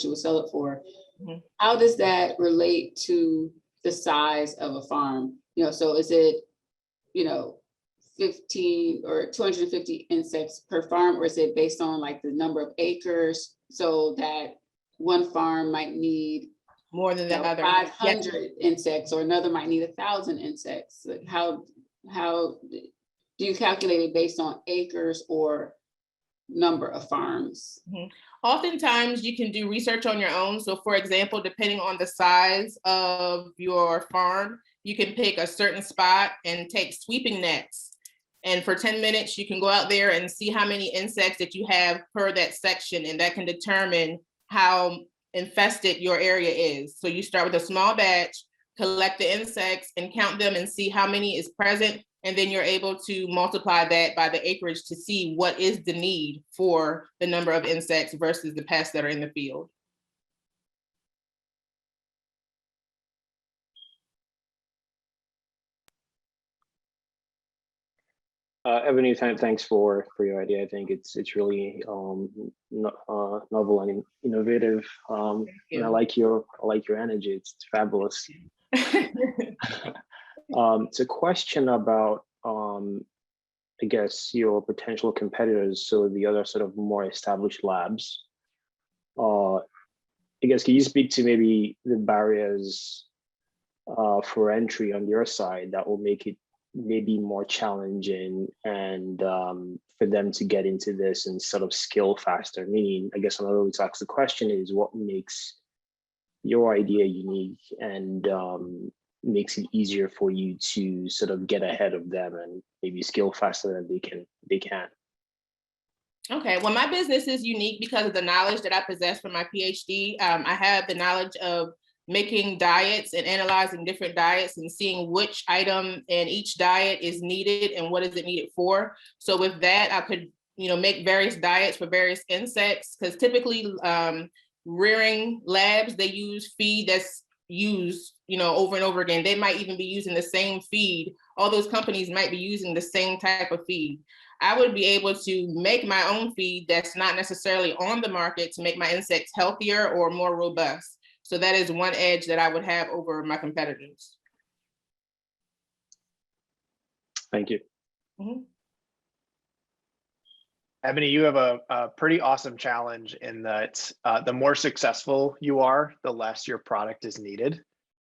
Speaker 9: you would sell it for. Mm-hmm. How does that relate to the size of a farm? So is it, 15 or 250 insects per farm, or is it based on like the number of acres, so that one farm might need
Speaker 11: more than the other
Speaker 9: 500 insects, or another might need 1,000 insects? Like how do you calculate it, based on acres or number of farms?
Speaker 11: Mm-hmm. Oftentimes you can do research on your own. So for example, depending on the size of your farm, you can pick a certain spot and take sweeping nets. And for 10 minutes, you can go out there and see how many insects that you have per that section. And that can determine how infested your area is. So you start with a small batch, collect the insects and count them and see how many is present. And then you're able to multiply that by the acreage to see what is the need for the number of insects versus the pests that are in the field.
Speaker 10: Ebony, thanks for your idea. I think it's really novel and innovative. And I like your energy. It's fabulous. It's a question about I guess your potential competitors, so the other sort of more established labs. I guess, can you speak to maybe the barriers for entry on your side that will make it maybe more challenging and for them to get into this and sort of scale faster? Meaning, I guess another way to ask the question is, what makes your idea unique and makes it easier for you to sort of get ahead of them and maybe scale faster than they can?
Speaker 11: Okay, well, my business is unique because of the knowledge that I possess from my PhD. I have the knowledge of making diets and analyzing different diets and seeing which item in each diet is needed and what is it needed for. So with that, I could, make various diets for various insects, because typically rearing labs, they use feed that's used, over and over again. They might even be using the same feed. All those companies might be using the same type of feed. I would be able to make my own feed that's not necessarily on the market to make my insects healthier or more robust. So that is one edge that I would have over my competitors.
Speaker 10: Thank you.
Speaker 11: Mm-hmm.
Speaker 8: Ebony, you have a pretty awesome challenge in that the more successful you are, the less your product is needed.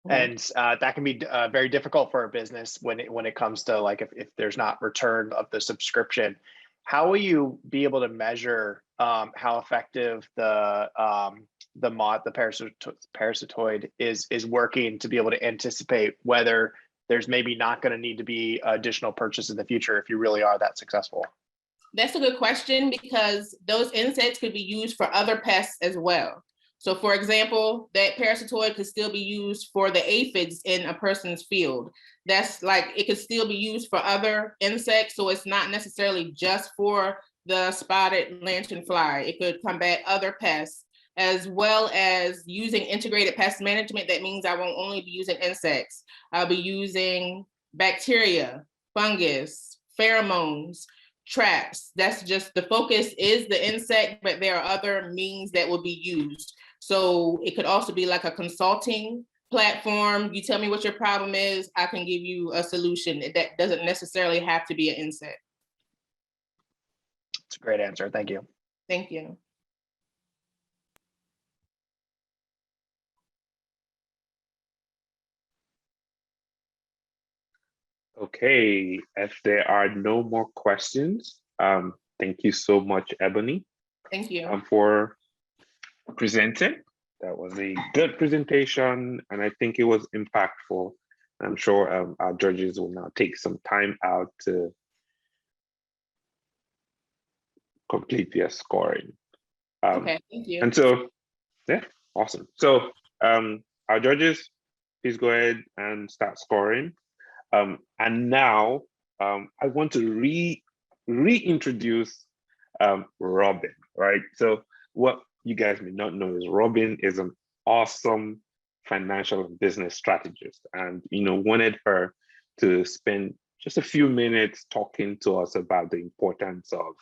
Speaker 8: Mm-hmm. And that can be very difficult for a business when it comes to, like, if there's not return of the subscription. How will you be able to measure how effective the parasitoid is working, to be able to anticipate whether there's maybe not going to need to be additional purchase in the future if you really are that successful?
Speaker 11: That's a good question, because those insects could be used for other pests as well. So for example, that parasitoid could still be used for the aphids in a person's field. That's like, it could still be used for other insects. So it's not necessarily just for the spotted lanternfly. It could combat other pests. as well as using integrated pest management. That means I won't only be using insects. I'll be using bacteria, fungus, pheromones, traps. That's just, the focus is the insect, but there are other means that will be used. So it could also be like a consulting platform. You tell me what your problem is, I can give you a solution. That doesn't necessarily have to be an insect.
Speaker 8: It's a great answer. Thank you.
Speaker 11: Thank you.
Speaker 2: Okay, if there are no more questions, thank you so much, Ebony,
Speaker 11: Thank you.
Speaker 2: for presenting. That was a good presentation, and I think it was impactful. I'm sure our judges will now take some time out to complete their scoring.
Speaker 11: Okay, thank you.
Speaker 2: And so, yeah, awesome. So our judges, please go ahead and start scoring. And now I want to reintroduce Robin, right? So what you guys may not know is Robin is an awesome financial and business strategist, and wanted her to spend just a few minutes talking to us about the importance of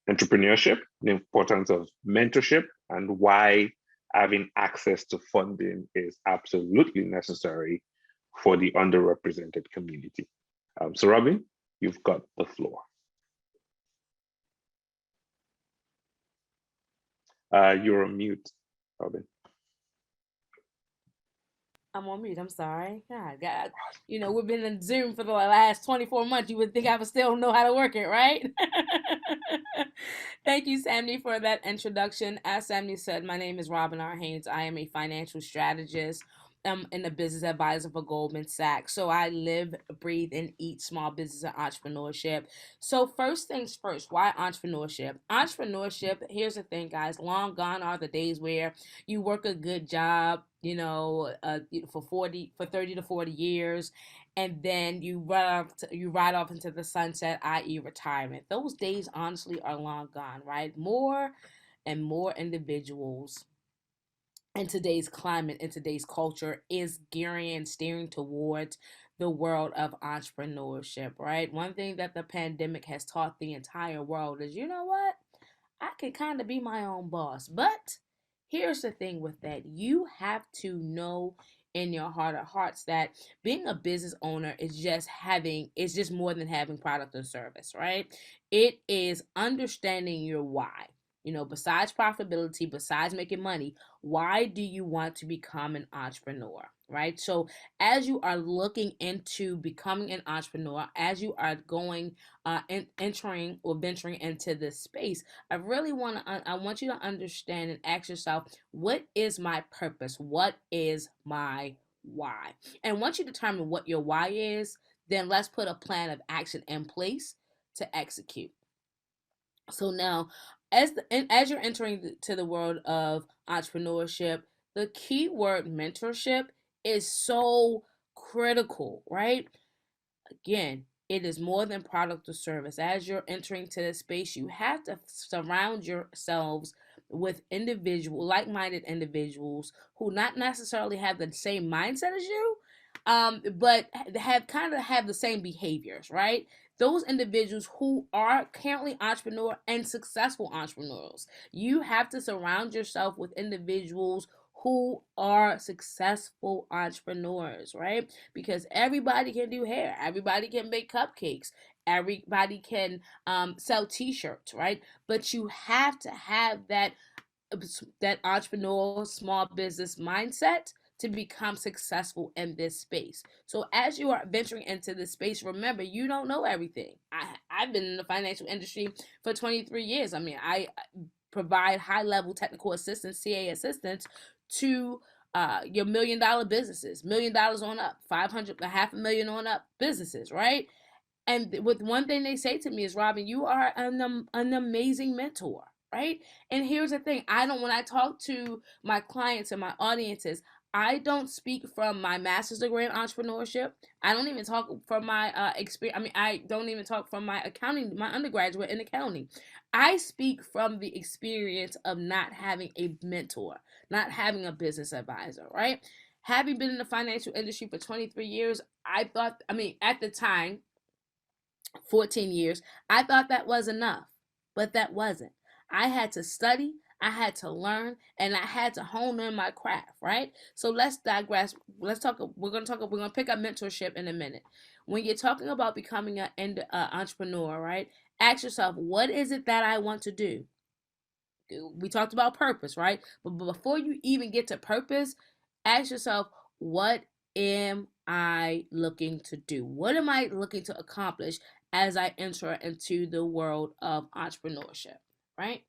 Speaker 2: entrepreneurship, the importance of mentorship, and why having access to funding is absolutely necessary for the underrepresented community. So Robin, you've got the floor. You're on mute, Robin.
Speaker 1: I'm on mute. I'm sorry. God, we've been in Zoom for the last 24 months. You would think I would still know how to work it, right? Thank you, Sammy, for that introduction. As Sammy said, my name is Robin R. Haynes. I am a financial strategist and a business advisor for Goldman Sachs. So I live, breathe, and eat small business and entrepreneurship. So first things first, why entrepreneurship? Entrepreneurship, here's the thing, guys. Long gone are the days where you work a good job, for 30 to 40 years, and then you ride off into the sunset, i.e. retirement. Those days honestly are long gone, right? More and more individuals in today's climate, in today's culture, is gearing and steering towards the world of entrepreneurship, right? One thing that the pandemic has taught the entire world is, you know what? I can kind of be my own boss. But here's the thing with that. You have to know in your heart of hearts that being a business owner is just more than having product or service, right? It is understanding your why. Besides profitability, besides making money, why do you want to become an entrepreneur, right? So as you are looking into becoming an entrepreneur, as you are going entering or venturing into this space, I want you to understand and ask yourself, what is my purpose? What is my why? And once you determine what your why is, then let's put a plan of action in place to execute. So now, as you're entering to the world of entrepreneurship, the key word mentorship is so critical, right? Again, it is more than product or service. As you're entering to this space, you have to surround yourselves with like-minded individuals who not necessarily have the same mindset as you, but have the same behaviors, right? Those individuals who are currently entrepreneur and successful entrepreneurs. You have to surround yourself with individuals who are successful entrepreneurs, right? Because everybody can do hair, everybody can make cupcakes, everybody can sell t-shirts, right? But you have to have that entrepreneurial small business mindset to become successful in this space. So as you are venturing into this space, remember, you don't know everything. I've been in the financial industry for 23 years. I mean, I provide high-level technical assistance, CA assistance, to your $1 million businesses, $1 million on up, 500, $500,000 on up businesses, right? And with one thing they say to me is, Robin, you are an amazing mentor, right? And here's the thing, when I talk to my clients and my audiences, I don't speak from my master's degree in entrepreneurship. I don't even talk from my experience. I mean, I don't even talk from my accounting, my undergraduate in accounting. I speak from the experience of not having a mentor, not having a business advisor, right? Having been in the financial industry for 23 years, I mean, at the time, 14 years, I thought that was enough, but that wasn't. I had to study, I had to learn, and I had to hone in my craft, right? So let's digress. We're going to pick up mentorship in a minute. When you're talking about becoming an entrepreneur, right? Ask yourself, what is it that I want to do? We talked about purpose, right? But before you even get to purpose, ask yourself, what am I looking to do? What am I looking to accomplish as I enter into the world of entrepreneurship, right?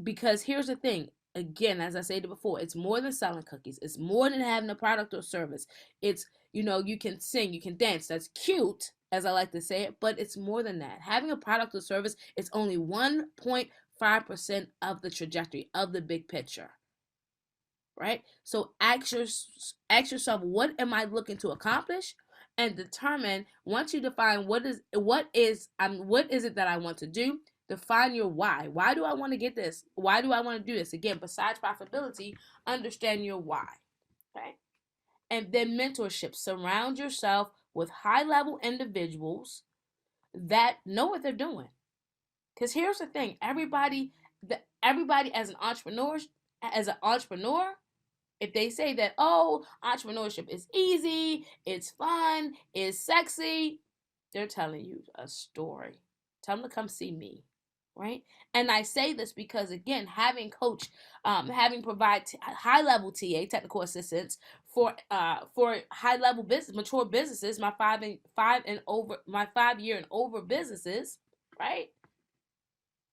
Speaker 1: Because here's the thing. Again, as I said before, it's more than selling cookies. It's more than having a product or service. It's, you can sing, you can dance. That's cute, as I like to say it, but it's more than that. Having a product or service is only 1.5% of the trajectory of the big picture, right? So ask yourself, what am I looking to accomplish? And determine, once you define what is it that I want to do, define your why. Why do I want to get this? Why do I want to do this? Again, besides profitability, understand your why, right? And then mentorship. Surround yourself with high-level individuals that know what they're doing. Because here's the thing, everybody as an entrepreneur, if they say that, oh, entrepreneurship is easy, it's fun, it's sexy, they're telling you a story. Tell them to come see me, right? And I say this because, again, having provide high level TA, technical assistance for high level business, mature businesses, my 5-year and over businesses, right?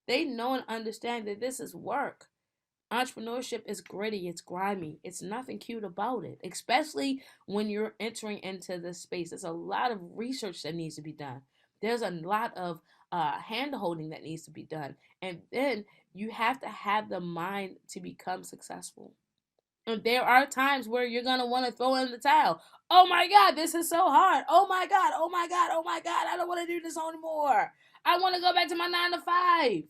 Speaker 1: They know and understand that this is work. Entrepreneurship is gritty, it's grimy, it's nothing cute about it, especially when you're entering into this space. There's a lot of research that needs to be done. There's a lot of hand holding that needs to be done. And then you have to have the mind to become successful. And there are times where you're going to want to throw in the towel. Oh my God, this is so hard. Oh my God, oh my God, oh my God, I don't want to do this anymore. I want to go back to my 9 to 5.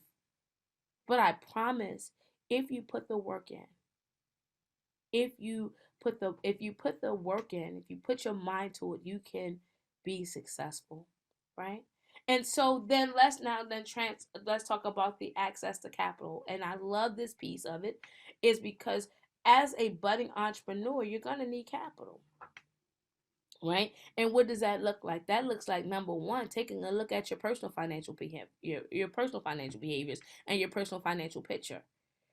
Speaker 1: But I promise, if you put the work in, if you put the work in, if you put your mind to it, you can be successful, right? And so then let's talk about the access to capital. And I love this piece of it, is because as a budding entrepreneur, you're going to need capital. Right? And what does that look like? That looks like, number one, taking a look at your personal financial behavior, your personal financial behaviors and your personal financial picture.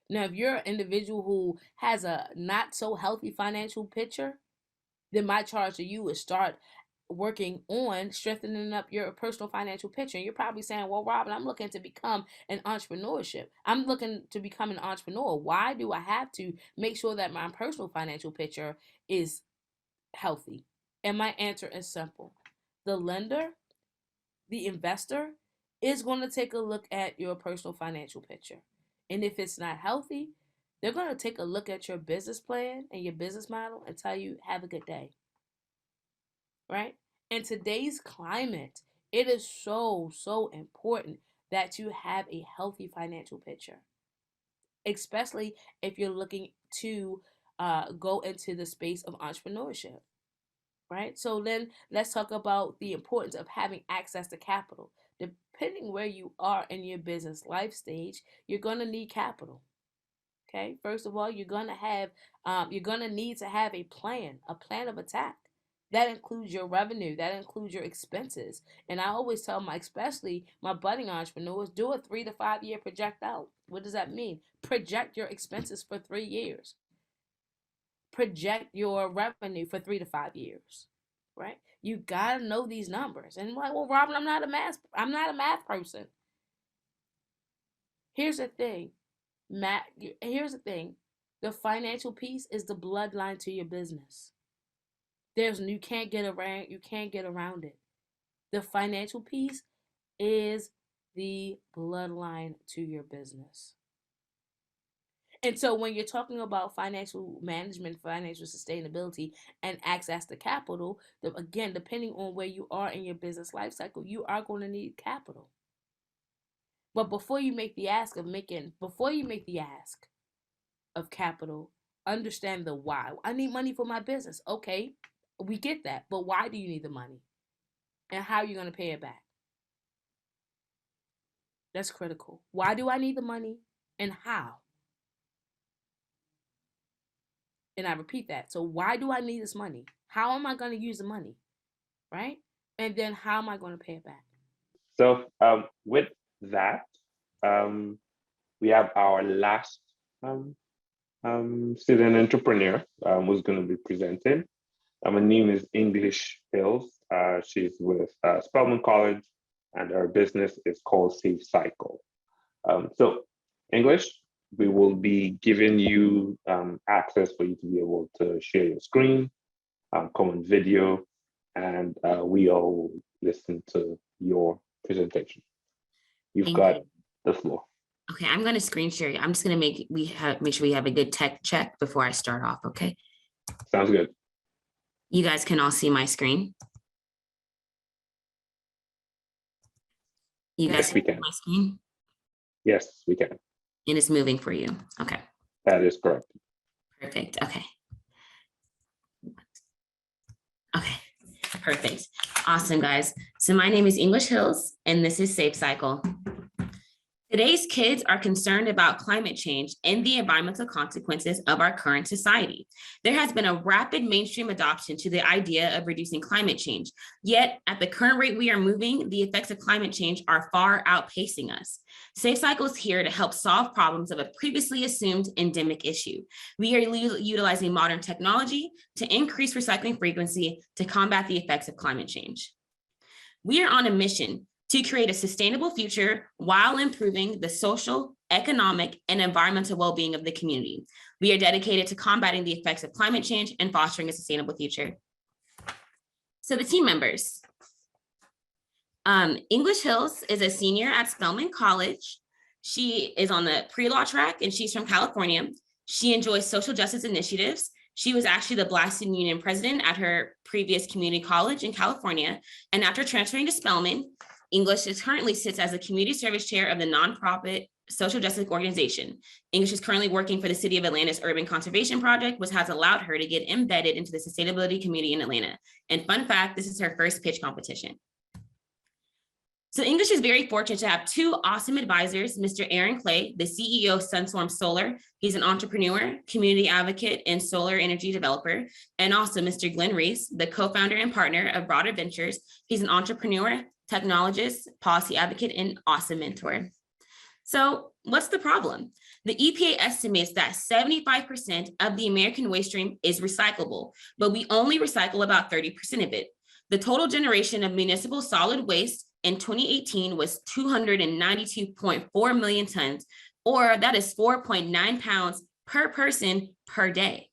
Speaker 1: Now, if you're an individual who has a not so healthy financial picture, then my charge to you is start working on strengthening up your personal financial picture. And you're probably saying, well, Robin, I'm looking to become an entrepreneurship. I'm looking to become an entrepreneur. Why do I have to make sure that my personal financial picture is healthy? And my answer is simple. The lender, the investor, is going to take a look at your personal financial picture. And if it's not healthy, they're going to take a look at your business plan and your business model and tell you, have a good day. Right? In today's climate, it is so, so important that you have a healthy financial picture, especially if you're looking to go into the space of entrepreneurship. Right? So then let's talk about the importance of having access to capital. Depending where you are in your business life stage, you're going to need capital. Okay. First of all, you're going to need to have a plan of attack. That includes your revenue. That includes your expenses. And I always tell especially my budding entrepreneurs, do a 3 to 5 year project out. What does that mean? Project your expenses for 3 years. Project your revenue for 3 to 5 years, right? You gotta know these numbers. And like, well, Robin, I'm not a math person. Here's the thing, the financial piece is the bloodline to your business. You can't get around it. The financial piece is the bloodline to your business. And so when you're talking about financial management, financial sustainability, and access to capital, again, depending on where you are in your business life cycle, you are going to need capital. But before you make the ask of capital, understand the why. I need money for my business. Okay, we get that. But why do you need the money? And how are you going to pay it back? That's critical. Why do I need the money and how? And I repeat that. So why do I need this money? How am I going to use the money? Right? And then how am I going to pay it back?
Speaker 2: So with that, we have our last student entrepreneur who's going to be presenting. Her name is English Hills. She's with Spelman College, and her business is called Safe Cycle. So English, we will be giving you access for you to be able to share your screen, come on video, and we all will listen to your presentation. You've got the floor.
Speaker 12: Okay, I'm going to screen share. I'm just going to make sure we have a good tech check before I start off. Okay.
Speaker 2: Sounds good.
Speaker 12: You guys can all see my screen. You guys
Speaker 2: we
Speaker 12: can see my screen?
Speaker 2: Yes, we can.
Speaker 12: And it's moving for you. Okay.
Speaker 2: That is correct.
Speaker 12: Perfect. Okay. Okay. Perfect. Awesome, guys. So my name is English Hills, and this is Safe Cycle. Today's kids are concerned about climate change and the environmental consequences of our current society. There has been a rapid mainstream adoption to the idea of reducing climate change. Yet, at the current rate we are moving, the effects of climate change are far outpacing us. Safe Cycle is here to help solve problems of a previously assumed endemic issue. We are utilizing modern technology to increase recycling frequency to combat the effects of climate change. We are on a mission to create a sustainable future while improving the social, economic, and environmental well-being of the community. We are dedicated to combating the effects of climate change and fostering a sustainable future. So the team members. English Hills is a senior at Spelman College. She is on the pre-law track, and she's from California. She enjoys social justice initiatives. She was actually the Black Student Union president at her previous community college in California. And after transferring to Spelman, English currently sits as the community service chair of the nonprofit social justice organization. English is currently working for the City of Atlanta's Urban Conservation Project, which has allowed her to get embedded into the sustainability community in Atlanta. And fun fact, this is her first pitch competition. So English is very fortunate to have two awesome advisors, Mr. Aaron Clay, the CEO of Sunstorm Solar. He's an entrepreneur, community advocate, and solar energy developer. And also Mr. Glenn Reese, the co-founder and partner of Broader Ventures. He's an entrepreneur, technologist, policy advocate, and awesome mentor. So what's the problem? The EPA estimates that 75% of the American waste stream is recyclable, but we only recycle about 30% of it. The total generation of municipal solid waste in 2018 was 292.4 million tons, or that is 4.9 pounds per person per day.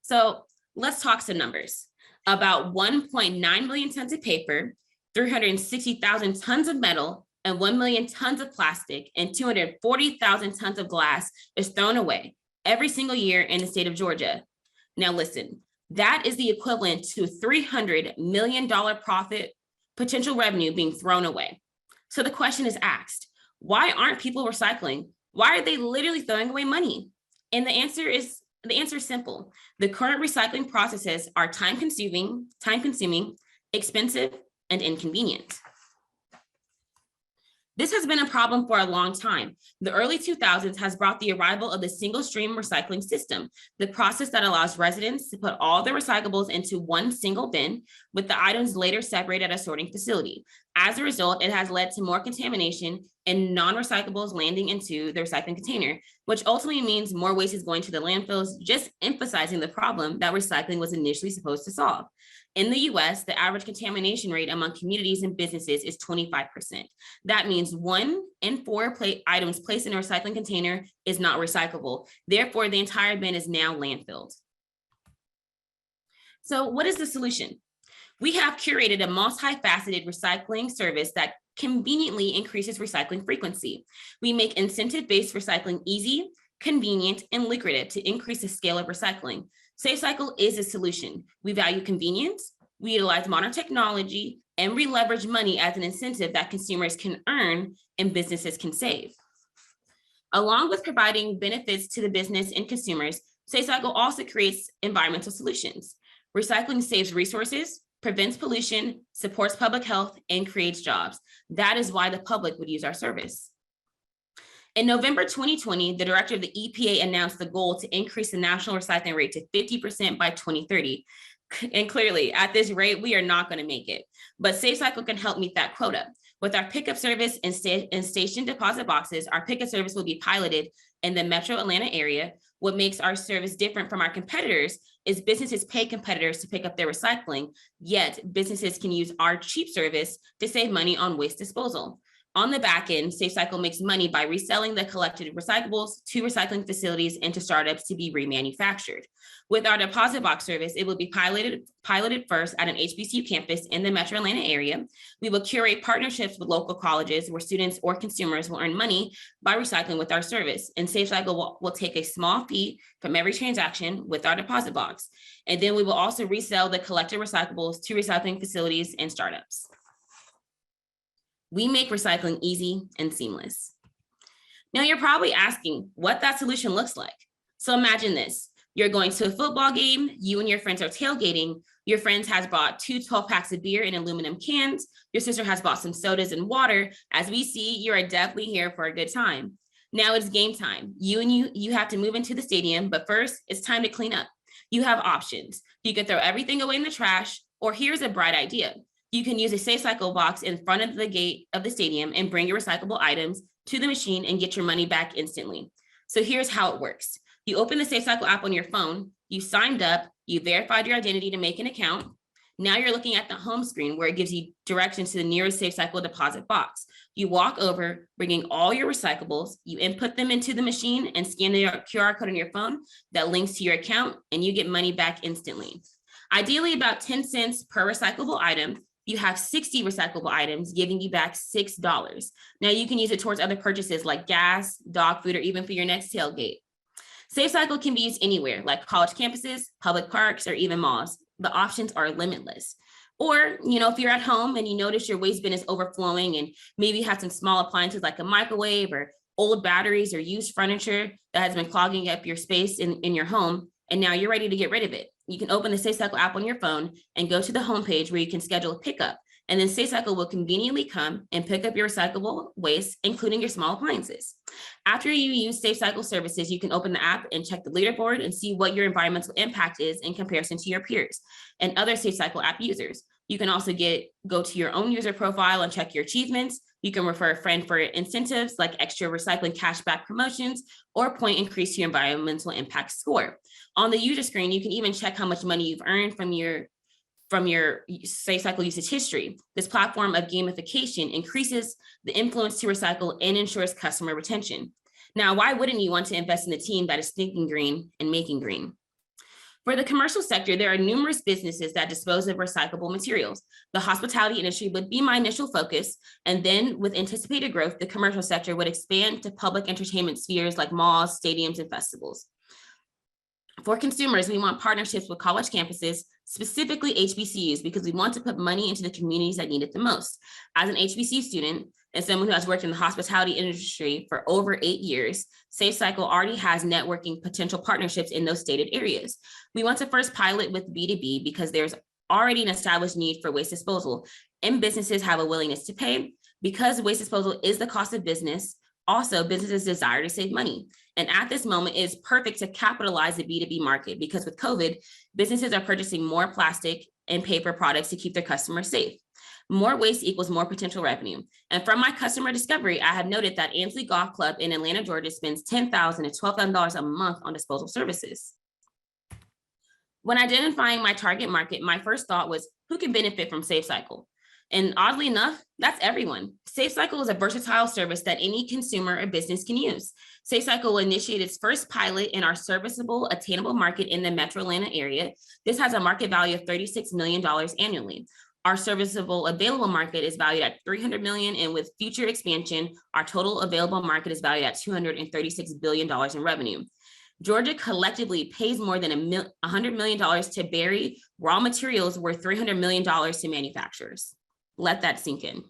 Speaker 12: So let's talk some numbers. About 1.9 million tons of paper, 360,000 tons of metal, and 1 million tons of plastic, and 240,000 tons of glass is thrown away every single year in the state of Georgia. Now listen, that is the equivalent to $300 million profit potential revenue being thrown away. So the question is asked, why aren't people recycling? Why are they literally throwing away money? And the answer is simple. The current recycling processes are time-consuming, expensive, and inconvenient. This has been a problem for a long time. The early 2000s has brought the arrival of the single stream recycling system, the process that allows residents to put all their recyclables into one single bin, with the items later separated at a sorting facility. As a result, it has led to more contamination and non-recyclables landing into the recycling container, which ultimately means more waste is going to the landfills, just emphasizing the problem that recycling was initially supposed to solve. In the US, the average contamination rate among communities and businesses is 25%. That means 1 in 4 items placed in a recycling container is not recyclable. Therefore, the entire bin is now landfilled. So what is the solution? We have curated a multifaceted recycling service that conveniently increases recycling frequency. We make incentive-based recycling easy, convenient, and lucrative to increase the scale of recycling. SafeCycle is a solution. We value convenience, we utilize modern technology, and we leverage money as an incentive that consumers can earn and businesses can save. Along with providing benefits to the business and consumers, SafeCycle also creates environmental solutions. Recycling saves resources, prevents pollution, supports public health, and creates jobs. That is why the public would use our service. In November 2020, the director of the EPA announced the goal to increase the national recycling rate to 50% by 2030. And clearly, at this rate, we are not going to make it. But SafeCycle can help meet that quota. With our pickup service and station deposit boxes, our pickup service will be piloted in the Metro Atlanta area. What makes our service different from our competitors is businesses pay competitors to pick up their recycling, yet businesses can use our cheap service to save money on waste disposal. On the back end, SafeCycle makes money by reselling the collected recyclables to recycling facilities and to startups to be remanufactured. With our deposit box service, it will be piloted first at an HBCU campus in the Metro Atlanta area. We will curate partnerships with local colleges where students or consumers will earn money by recycling with our service. And SafeCycle will take a small fee from every transaction with our deposit box. And then we will also resell the collected recyclables to recycling facilities and startups. We make recycling easy and seamless. Now you're probably asking what that solution looks like. So imagine this. You're going to a football game, you and your friends are tailgating, your friends has bought 2 12-packs of beer in aluminum cans, your sister has bought some sodas and water. As we see, you are definitely here for a good time. Now it's game time. You have to move into the stadium, but first it's time to clean up. You have options. You can throw everything away in the trash, or here's a bright idea. You can use a SafeCycle box in front of the gate of the stadium and bring your recyclable items to the machine and get your money back instantly. So here's how it works. You open the SafeCycle app on your phone, you signed up, you verified your identity to make an account. Now you're looking at the home screen where it gives you directions to the nearest SafeCycle deposit box. You walk over, bringing all your recyclables, you input them into the machine and scan the QR code on your phone that links to your account, and you get money back instantly. Ideally about 10 cents per recyclable item. You have 60 recyclable items, giving you back $6. Now you can use it towards other purchases like gas, dog food, or even for your next tailgate. SafeCycle can be used anywhere, like college campuses, public parks, or even malls. The options are limitless. Or, if you're at home and you notice your waste bin is overflowing and maybe you have some small appliances like a microwave or old batteries or used furniture that has been clogging up your space in your home, and now you're ready to get rid of it. You can open the SafeCycle app on your phone and go to the homepage where you can schedule a pickup. And then SafeCycle will conveniently come and pick up your recyclable waste, including your small appliances. After you use SafeCycle services, you can open the app and check the leaderboard and see what your environmental impact is in comparison to your peers and other SafeCycle app users. You can also go to your own user profile and check your achievements. You can refer a friend for incentives like extra recycling cashback promotions or point increase to your environmental impact score. On the user screen, you can even check how much money you've earned from your SafeCycle usage history. This platform of gamification increases the influence to recycle and ensures customer retention. Now, why wouldn't you want to invest in a team that is thinking green and making green? For the commercial sector, there are numerous businesses that dispose of recyclable materials. The hospitality industry would be my initial focus, and then with anticipated growth, the commercial sector would expand to public entertainment spheres like malls, stadiums, and festivals. For consumers, we want partnerships with college campuses, specifically HBCUs, because we want to put money into the communities that need it the most. As an HBCU student and someone who has worked in the hospitality industry for over 8 years, SafeCycle already has networking potential partnerships in those stated areas. We want to first pilot with B2B because there's already an established need for waste disposal, and businesses have a willingness to pay. Because waste disposal is the cost of business, also businesses desire to save money. And at this moment, it is perfect to capitalize the B2B market because with COVID, businesses are purchasing more plastic and paper products to keep their customers safe. More waste equals more potential revenue. And from my customer discovery, I have noted that Ansley Golf Club in Atlanta, Georgia spends $10,000 to $12,000 a month on disposal services. When identifying my target market, my first thought was, who can benefit from SafeCycle? And oddly enough, that's everyone. SafeCycle is a versatile service that any consumer or business can use. SafeCycle will initiate its first pilot in our serviceable, attainable market in the Metro Atlanta area. This has a market value of $36 million annually. Our serviceable available market is valued at 300 million, and with future expansion, our total available market is valued at $236 billion in revenue. Georgia collectively pays more than $100 million to bury raw materials worth $300 million to manufacturers. Let that sink in.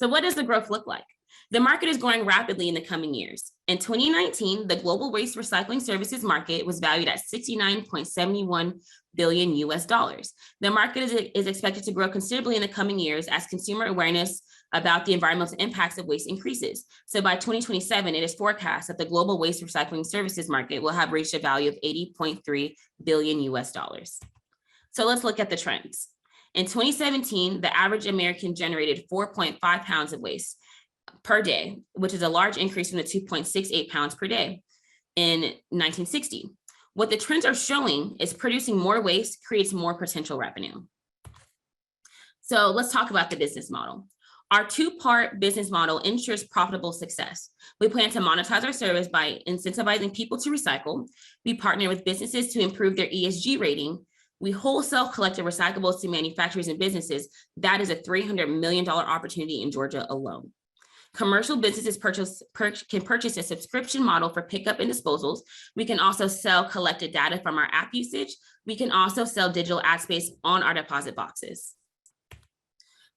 Speaker 12: So what does the growth look like? The market is growing rapidly in the coming years. In 2019, the global waste recycling services market was valued at $69.71 billion US dollars. The market is expected to grow considerably in the coming years as consumer awareness about the environmental impacts of waste increases. So by 2027, it is forecast that the global waste recycling services market will have reached a value of $80.3 billion US dollars. So let's look at the trends. In 2017, the average American generated 4.5 pounds of waste per day, which is a large increase from the 2.68 pounds per day in 1960. What the trends are showing is producing more waste creates more potential revenue. So let's talk about the business model. Our two-part business model ensures profitable success. We plan to monetize our service by incentivizing people to recycle. We partner with businesses to improve their ESG rating. We wholesale collected recyclables to manufacturers and businesses. That is a $300 million opportunity in Georgia alone. Commercial businesses can purchase a subscription model for pickup and disposals. We can also sell collected data from our app usage. We can also sell digital ad space on our deposit boxes.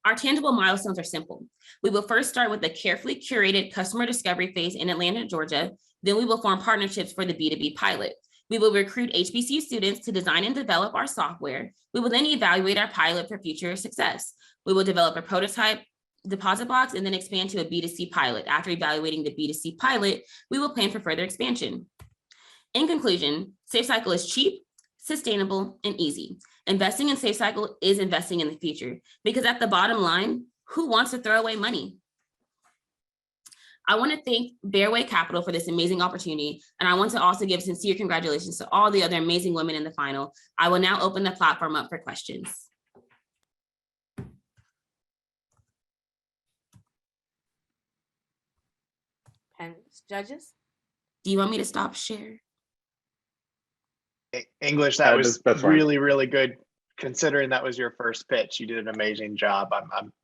Speaker 12: Our tangible milestones are simple. We will first start with a carefully curated customer discovery phase in Atlanta, Georgia. Then we will form partnerships for the B2B pilot. We will recruit HBCU students to design and develop our software. We will then evaluate our pilot for future success. We will develop a prototype deposit box and then expand to a B2C pilot. After evaluating the B2C pilot, we will plan for further expansion. In conclusion, SafeCycle is cheap, sustainable, and easy. Investing in SafeCycle is investing in the future because at the bottom line, who wants to throw away money? I want to thank BearWay Capital for this amazing opportunity, and I want to also give sincere congratulations to all the other amazing women in the final. I will now open the platform up for questions.
Speaker 1: Panelists, judges?
Speaker 12: Do you want me to stop share?
Speaker 8: English, that was
Speaker 2: that's
Speaker 8: really, really good. Considering that was your first pitch, you did an amazing job.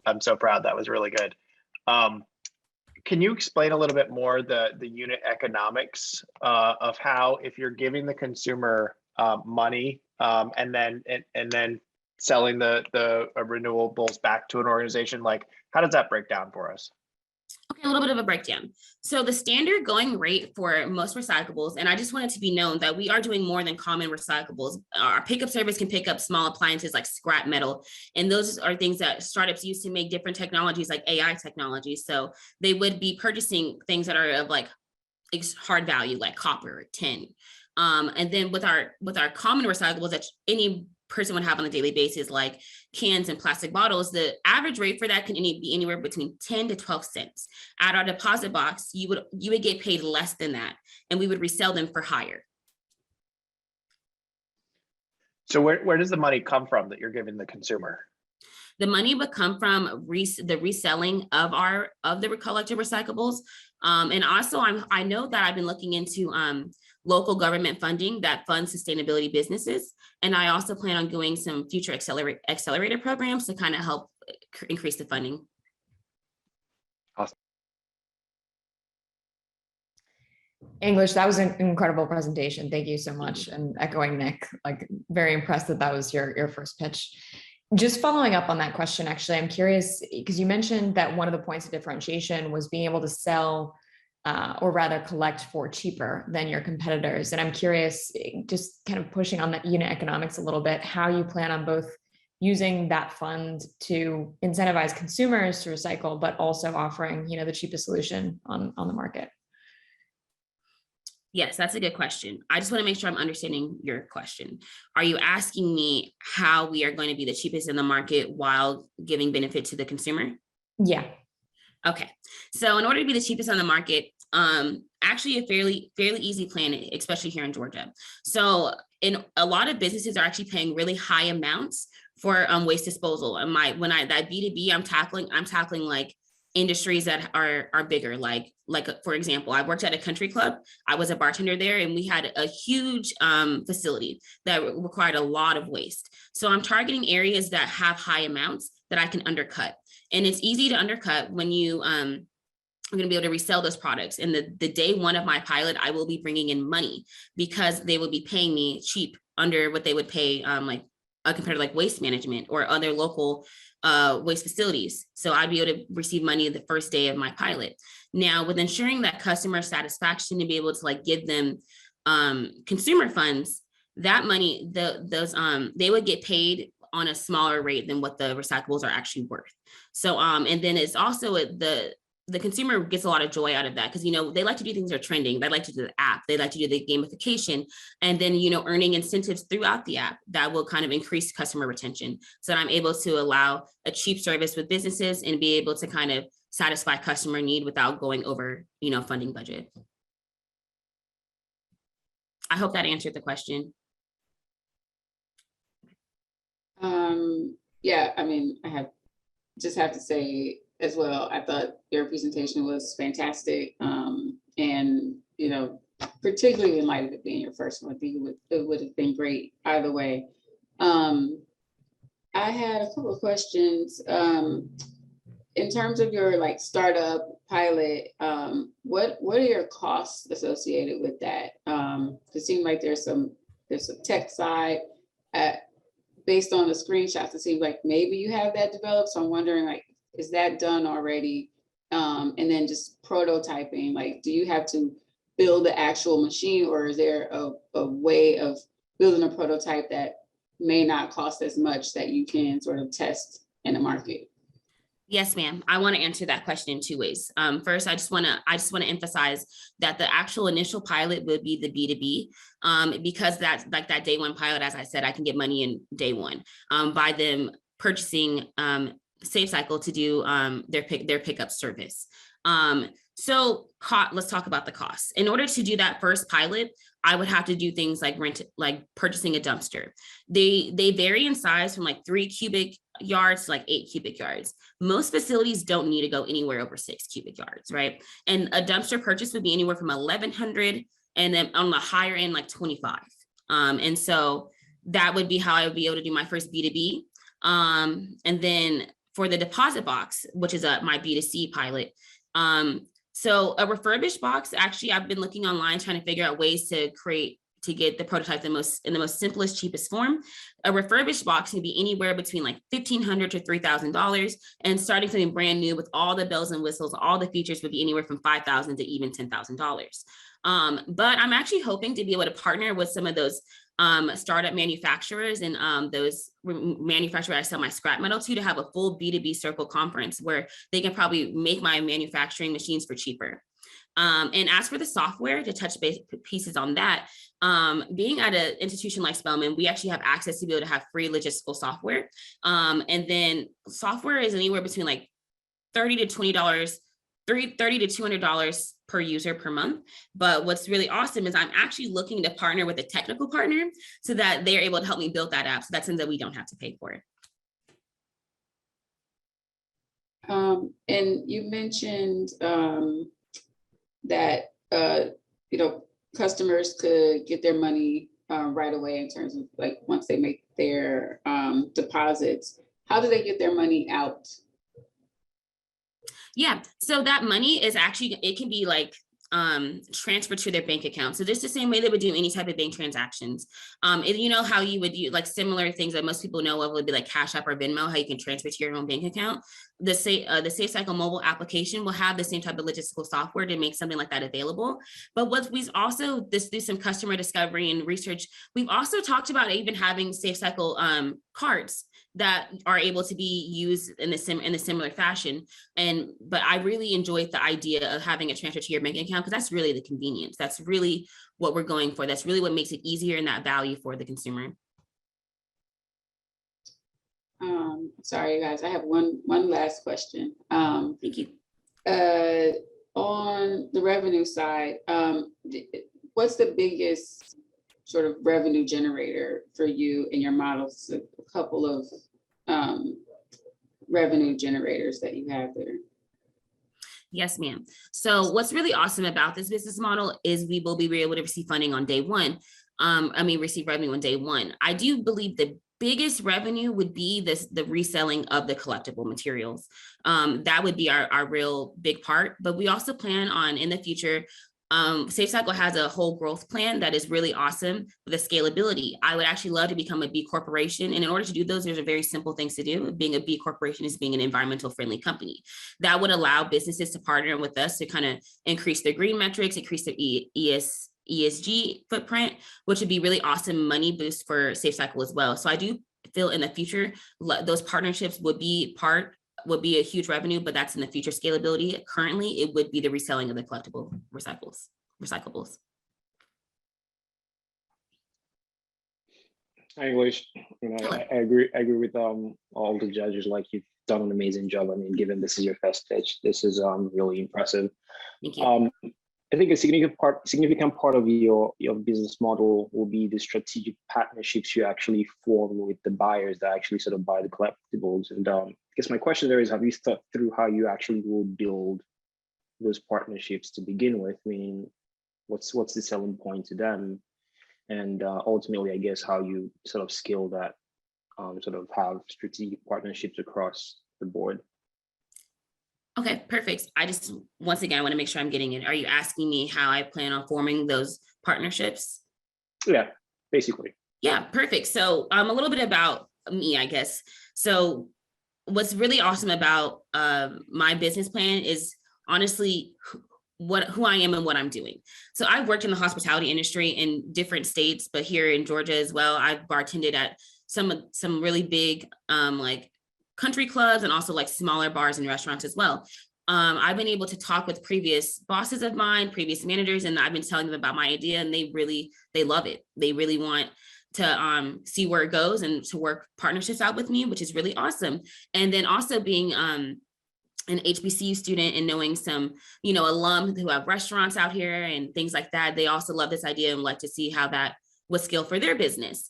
Speaker 8: I'm so proud. That was really good. Can you explain a little bit more the unit economics of how, if you're giving the consumer money and then selling the renewables back to an organization, like how does that break down for us?
Speaker 12: Okay, a little bit of a breakdown. So the standard going rate for most recyclables, and I just want it to be known that we are doing more than common recyclables. Our pickup service can pick up small appliances like scrap metal, and those are things that startups use to make different technologies like AI technology. So they would be purchasing things that are of like hard value, like copper, tin. And then with our common recyclables that any person would have on a daily basis, like cans and plastic bottles, the average rate for that can be anywhere between 10 to 12 cents. At our deposit box, you would get paid less than that, and we would resell them for higher.
Speaker 8: So where does the money come from that you're giving the consumer?
Speaker 12: The money would come from the reselling of the collected recyclables. And also I know that I've been looking into local government funding that funds sustainability businesses. And I also plan on doing some future accelerator programs to kind of help increase the funding.
Speaker 8: Awesome.
Speaker 7: English, that was an incredible presentation. Thank you so much. And echoing Nick, like very impressed that was your first pitch. Just following up on that question, actually, I'm curious because you mentioned that one of the points of differentiation was being able to sell or rather collect for cheaper than your competitors. And I'm curious, just kind of pushing on that unit economics a little bit, how you plan on both using that fund to incentivize consumers to recycle, but also offering, the cheapest solution on the market.
Speaker 12: Yes, that's a good question. I just want to make sure I'm understanding your question. Are you asking me how we are going to be the cheapest in the market while giving benefit to the consumer?
Speaker 7: Yeah.
Speaker 12: Okay. So in order to be the cheapest on the market, actually a fairly easy plan, especially here in Georgia. So in a lot of businesses are actually paying really high amounts for waste disposal. And that B2B, I'm tackling like industries that are bigger, like for example, I worked at a country club. I was a bartender there, and we had a huge facility that required a lot of waste. So I'm targeting areas that have high amounts that I can undercut. And it's easy to undercut when you I'm going to be able to resell those products. And the day one of my pilot, I will be bringing in money because they will be paying me cheap under what they would pay compared to like waste management or other local waste facilities. So I'd be able to receive money the first day of my pilot. Now, with ensuring that customer satisfaction, to be able to like give them consumer funds, that money, they would get paid on a smaller rate than what the recyclables are actually worth. So and then it's also the consumer gets a lot of joy out of that because, you know, they like to do things that are trending. They like to do the app. They like to do the gamification, and then, you know, earning incentives throughout the app that will kind of increase customer retention. So that I'm able to allow a cheap service with businesses and be able to kind of satisfy customer need without going over, you know, funding budget. I hope that answered the question.
Speaker 9: Yeah, I mean, just have to say as well, I thought your presentation was fantastic. And, you know, particularly in light of it being your first one, I think it would have been great either way. I had a couple of questions. In terms of your like startup pilot, what are your costs associated with that? It seemed like there's a tech side. Based on the screenshots, it seems like maybe you have that developed. So I'm wondering, like, is that done already? And then just prototyping, like, do you have to build the actual machine, or is there a way of building a prototype that may not cost as much that you can sort of test in the market?
Speaker 12: Yes, ma'am. I want to answer that question in two ways. First, I just want to emphasize that the actual initial pilot would be the B2B, because that's like that day one pilot. As I said, I can get money in day one by them purchasing SafeCycle to do their pickup service. So let's talk about the costs. In order to do that first pilot, I would have to do things like purchasing a dumpster. They vary in size from like 3 cubic yards to like 8 cubic yards. Most facilities don't need to go anywhere over 6 cubic yards, right? And a dumpster purchase would be anywhere from 1,100, and then on the higher end, like 25. And so that would be how I would be able to do my first B2B. And then for the deposit box, which is my B2C pilot, so a refurbished box, actually, I've been looking online trying to figure out ways to get the prototype in the most simplest, cheapest form. A refurbished box can be anywhere between like $1,500 to $3,000, and starting something brand new with all the bells and whistles, all the features would be anywhere from $5,000 to even $10,000. But I'm actually hoping to be able to partner with some of those startup manufacturers and those manufacturers I sell my scrap metal to have a full B2B circle conference where they can probably make my manufacturing machines for cheaper. And as for the software, to touch base pieces on that, being at an institution like Spelman, we actually have access to be able to have free logistical software. And then software is anywhere between like $30 to $20, $30 to $200 per user per month. But what's really awesome is I'm actually looking to partner with a technical partner so that they're able to help me build that app. So that's something that we don't have to pay for it.
Speaker 9: And you mentioned that you know, customers could get their money right away in terms of like once they make their deposits. How do they get their money out?
Speaker 12: Yeah, so that money is actually, it can be like transferred to their bank account. So this is the same way they would do any type of bank transactions. You know how you would do like similar things that most people know of would be like Cash App or Venmo, how you can transfer to your own bank account. The SafeCycle mobile application will have the same type of logistical software to make something like that available. But what we've also, through some customer discovery and research, we've also talked about even having SafeCycle cards that are able to be used in a similar fashion. But I really enjoyed the idea of having it transfer to your bank account because that's really the convenience. That's really what we're going for. That's really what makes it easier and that value for the consumer.
Speaker 9: Sorry, you guys, I have one last question.
Speaker 12: Thank you.
Speaker 9: On the revenue side, what's the biggest sort of revenue generator for you in your models? A couple of revenue generators that you have there.
Speaker 12: Yes, ma'am. So what's really awesome about this business model is we will be able to receive funding on day one. Receive revenue on day one. I do believe the biggest revenue would be the reselling of the collectible materials. That would be our real big part. But we also plan on in the future, Safe Cycle has a whole growth plan that is really awesome with the scalability. I would actually love to become a B corporation. And in order to do those, there's a very simple things to do. Being a B corporation is being an environmental friendly company. That would allow businesses to partner with us to kind of increase their green metrics, increase their ESG footprint, which would be really awesome money boost for Safe Cycle as well. So I do feel in the future, those partnerships would be a huge revenue, but that's in the future scalability. Currently, it would be the reselling of the collectible recyclables.
Speaker 10: English, I agree with all the judges. Like, you've done an amazing job. I mean, given this is your first pitch, this is really impressive.
Speaker 12: Thank you.
Speaker 10: I think a significant part of your business model will be the strategic partnerships you actually form with the buyers that actually sort of buy the collectibles. And I guess my question there is, have you thought through how you actually will build those partnerships to begin with? I mean, what's the selling point to them? And ultimately, I guess, how you sort of scale that, sort of have strategic partnerships across the board.
Speaker 12: Okay, perfect. Once again, I want to make sure I'm getting it. Are you asking me how I plan on forming those partnerships?
Speaker 10: Yeah, basically.
Speaker 12: Yeah, perfect. So a little bit about me, I guess. So what's really awesome about my business plan is honestly who I am and what I'm doing. So I've worked in the hospitality industry in different states, but here in Georgia as well, I've bartended at some really big like country clubs and also like smaller bars and restaurants as well. I've been able to talk with previous bosses of mine, previous managers, and I've been telling them about my idea, and they love it. They really want to see where it goes and to work partnerships out with me, which is really awesome. And then also being an HBCU student and knowing some, alum who have restaurants out here and things like that, they also love this idea and like to see how that would scale for their business.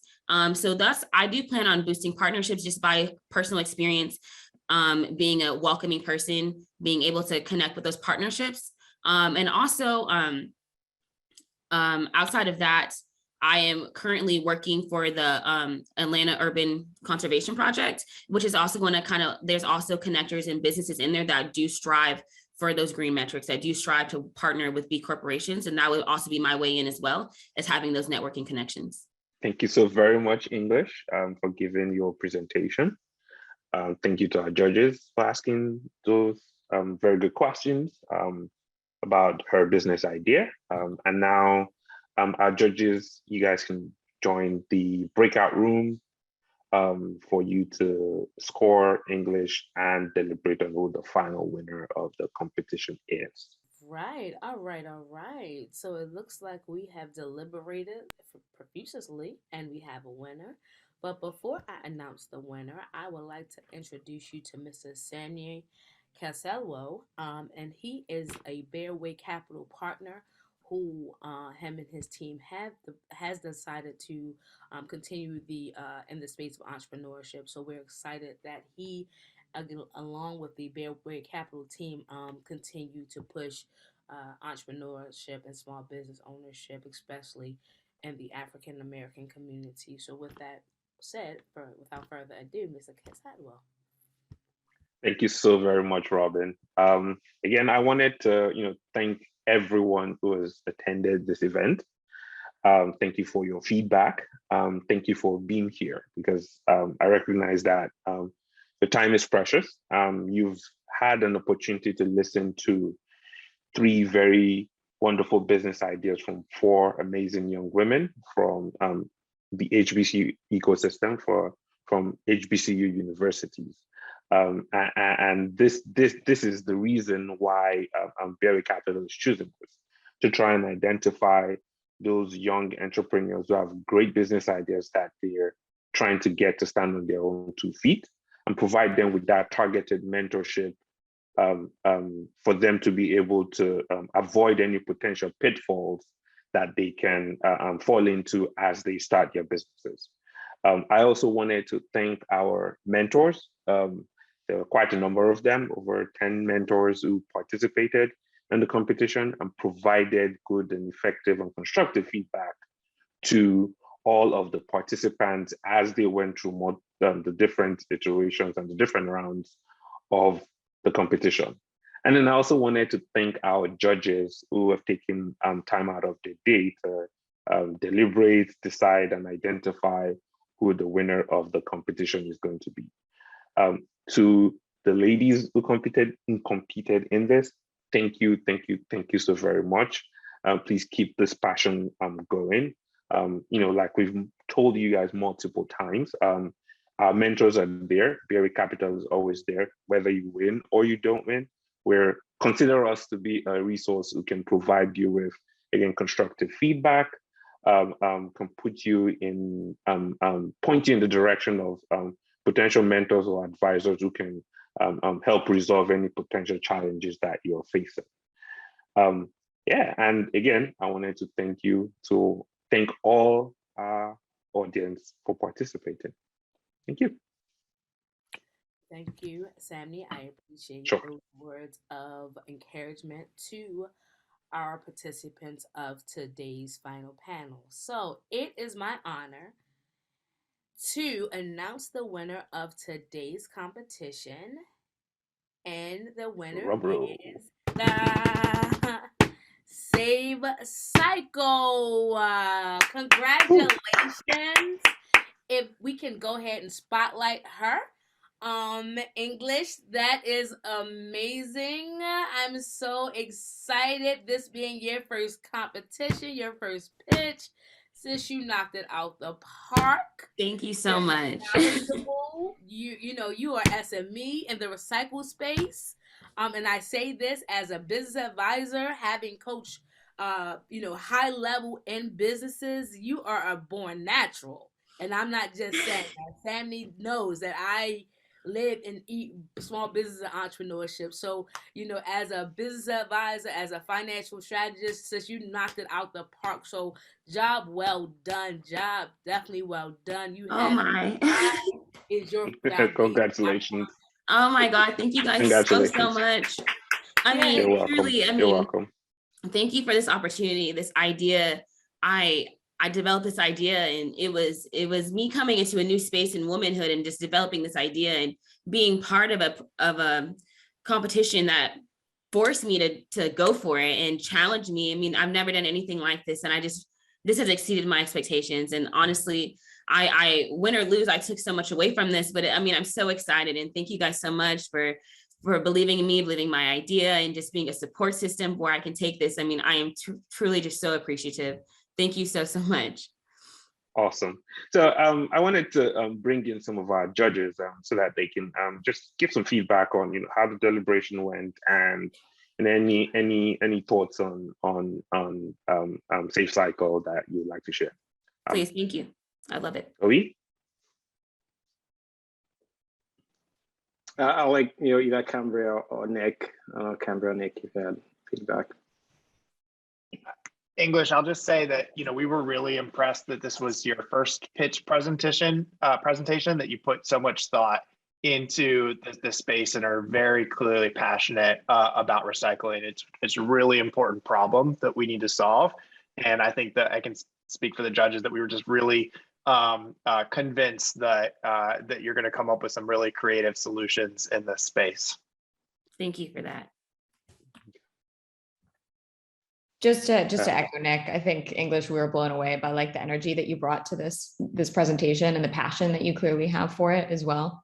Speaker 12: So thus, I do plan on boosting partnerships just by personal experience, being a welcoming person, being able to connect with those partnerships. And also, outside of that, I am currently working for the Atlanta Urban Conservation Project, which is also going to there's also connectors and businesses in there that do strive for those green metrics, that do strive to partner with B corporations. And that would also be my way in as well, as having those networking connections.
Speaker 2: Thank you so very much, English, for giving your presentation. Thank you to our judges for asking those very good questions about her business idea. And now our judges, you guys can join the breakout room for you to score English and deliberate on who the final winner of the competition is.
Speaker 1: Right. All right. So it looks like we have deliberated profusely and we have a winner. But before I announce the winner, I would like to introduce you to Mr. Samuel Caselwo, and he is a BearWay Capital partner who him and his team has decided to continue in the space of entrepreneurship. So we're excited that he, along with the BearWay Capital team, continue to push entrepreneurship and small business ownership, especially in the African American community. So with that said, without further ado, Mr. Caselwo.
Speaker 2: Thank you so very much, Robin. Again, I wanted to thank everyone who has attended this event. Thank you for your feedback. Thank you for being here, because I recognize that the time is precious. You've had an opportunity to listen to 3 very wonderful business ideas from 4 amazing young women from the HBCU ecosystem, from HBCU universities. And this is the reason why BearWay Capital is choosing this, to try and identify those young entrepreneurs who have great business ideas that they're trying to get to stand on their own 2 feet, and provide them with that targeted mentorship for them to be able to avoid any potential pitfalls that they can fall into as they start their businesses. I also wanted to thank our mentors. There were quite a number of them, over 10 mentors who participated in the competition and provided good and effective and constructive feedback to all of the participants as they went through the different iterations and the different rounds of the competition. And then I also wanted to thank our judges who have taken time out of their day to deliberate, decide, and identify who the winner of the competition is going to be. To the ladies who competed in this, thank you so very much. Please keep this passion going. Like we've told you guys multiple times, our mentors are there. BearWay Capital is always there, whether you win or you don't win. Consider us to be a resource who can provide you with, again, constructive feedback, can put you in, point you in the direction of potential mentors or advisors who can help resolve any potential challenges that you're facing. And again, I wanted to thank all our audience for participating. Thank you.
Speaker 1: Thank you, Sammy. I appreciate those words of encouragement to our participants of today's final panel. So it is my honor to announce the winner of today's competition. And the winner is the Save Cycle. Congratulations. If we can go ahead and spotlight her. English, that is amazing. I'm so excited, this being your first competition, your first pitch. Sis, you knocked it out the park.
Speaker 12: Thank you so much.
Speaker 1: You are SME in the recycle space. And I say this as a business advisor, having coached high level in businesses. You are a born natural. And I'm not just saying that. Sammy knows that I live and eat small business and entrepreneurship. So, as a business advisor, as a financial strategist, since you knocked it out the park. So job well done. Job definitely well done. You is your
Speaker 2: congratulations.
Speaker 12: Oh my God. Thank you guys so much. I mean,
Speaker 2: You're welcome.
Speaker 12: Thank you for this opportunity, this idea. I developed this idea, and it was me coming into a new space in womanhood and just developing this idea and being part of a competition that forced me to go for it and challenge me. I mean, I've never done anything like this, and this has exceeded my expectations. And honestly, I win or lose, I took so much away from this, but I mean, I'm so excited, and thank you guys so much for believing in me, believing my idea, and just being a support system where I can take this. I mean, I am truly just so appreciative. Thank you so much.
Speaker 2: Awesome. So I wanted to bring in some of our judges so that they can just give some feedback on how the deliberation went and any thoughts on Safe Cycle that you'd like to share.
Speaker 12: Please, thank you. I love it.
Speaker 2: Oui?
Speaker 10: I like either Cambria or Nick. Cambria or Nick, you've had feedback.
Speaker 8: English, I'll just say that, we were really impressed that this was your first pitch presentation, that you put so much thought into this space and are very clearly passionate about recycling. It's a really important problem that we need to solve. And I think that I can speak for the judges that we were just really convinced that you're going to come up with some really creative solutions in this space.
Speaker 12: Thank you for that.
Speaker 7: Just to echo Nick, I think English, we were blown away by the energy that you brought to this presentation and the passion that you clearly have for it as well.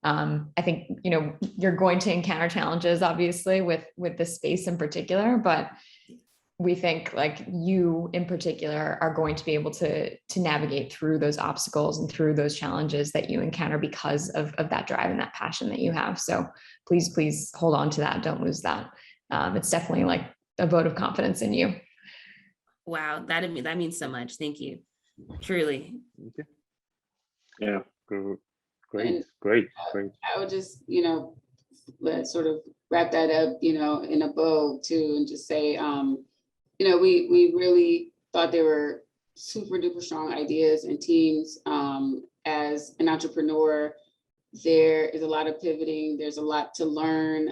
Speaker 7: I think, you're going to encounter challenges, obviously, with this space in particular, but we think you in particular are going to be able to navigate through those obstacles and through those challenges that you encounter because of that drive and that passion that you have. So please hold on to that. Don't lose that. It's definitely a vote of confidence in you.
Speaker 12: Wow, that means so much. Thank you. Truly.
Speaker 2: Yeah, great.
Speaker 9: I would just, let's sort of wrap that up, in a bow too, and just say, we really thought they were super duper strong ideas and teams. As an entrepreneur, there is a lot of pivoting, there's a lot to learn,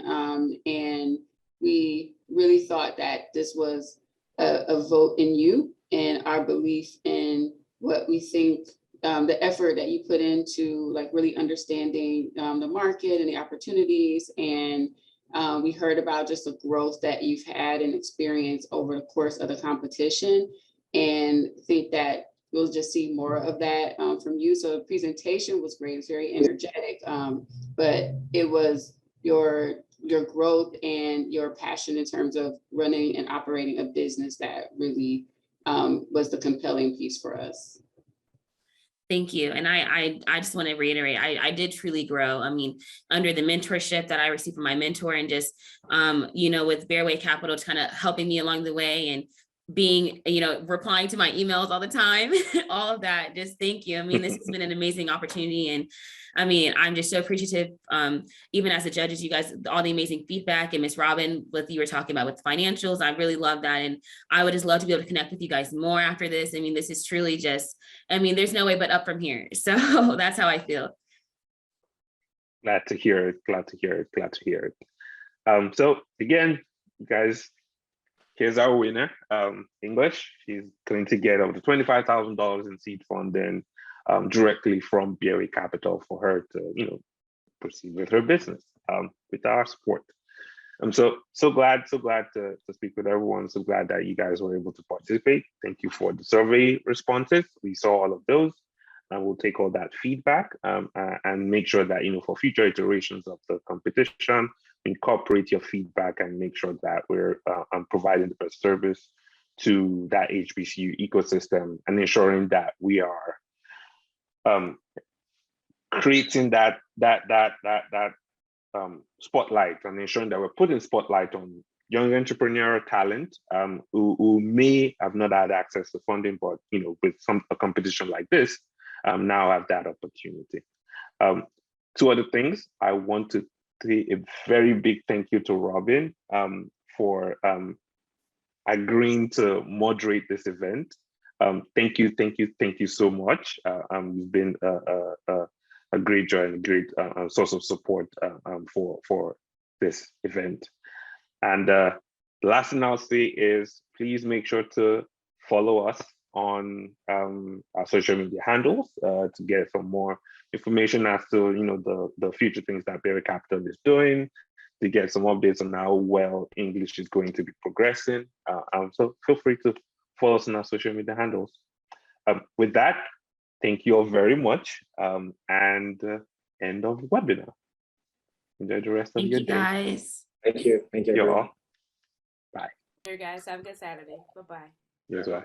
Speaker 9: and we really thought that this was a vote in you and our belief in what we think, the effort that you put into like really understanding the market and the opportunities. And we heard about just the growth that you've had and experienced over the course of the competition, and think that we'll just see more of that from you. So the presentation was great, it's very energetic, but it was your growth and your passion in terms of running and operating a business that really was the compelling piece for us.
Speaker 12: Thank you. And I just want to reiterate, I did truly grow. I mean, under the mentorship that I received from my mentor, and just, with BearWay Capital kind of helping me along the way, and being, replying to my emails all the time, all of that, just thank you. I mean, this has been an amazing opportunity. And I mean, I'm just so appreciative, even as the judges, you guys, all the amazing feedback, and Miss Robin, what you were talking about with financials, I really love that. And I would just love to be able to connect with you guys more after this. I mean, this is truly just, there's no way but up from here. So that's how I feel.
Speaker 2: Glad to hear it. Glad to hear it. Glad to hear it. So again, guys, here's our winner. English. She's going to get up to $25,000 in seed funding directly from BearWay Capital for her to, proceed with her business with our support. I'm so glad to speak with everyone. So glad that you guys were able to participate. Thank you for the survey responses. We saw all of those, and we'll take all that feedback and make sure that, for future iterations of the competition, incorporate your feedback and make sure that we're providing the best service to that HBCU ecosystem, and ensuring that we are creating that spotlight, and ensuring that we're putting spotlight on young entrepreneurial talent who may have not had access to funding, but with a competition like this, now have that opportunity. Two other things. I want to say a very big thank you to Robin for agreeing to moderate this event. Thank you so much. You've been a great joy and a great source of support for this event. And the last thing I'll say is, please make sure to follow us on our social media handles to get some more information as to the future things that BearWay Capital is doing, to get some updates on how well English is going to be progressing. So feel free to follow us on our social media handles. With that, thank you all very much, and end of webinar. Enjoy the rest of your day.
Speaker 12: Guys.
Speaker 10: Thank you. Thank you,
Speaker 2: you
Speaker 10: everyone.
Speaker 2: all. Bye.
Speaker 1: Here, guys. Have a good Saturday. Bye-bye.
Speaker 2: You as well.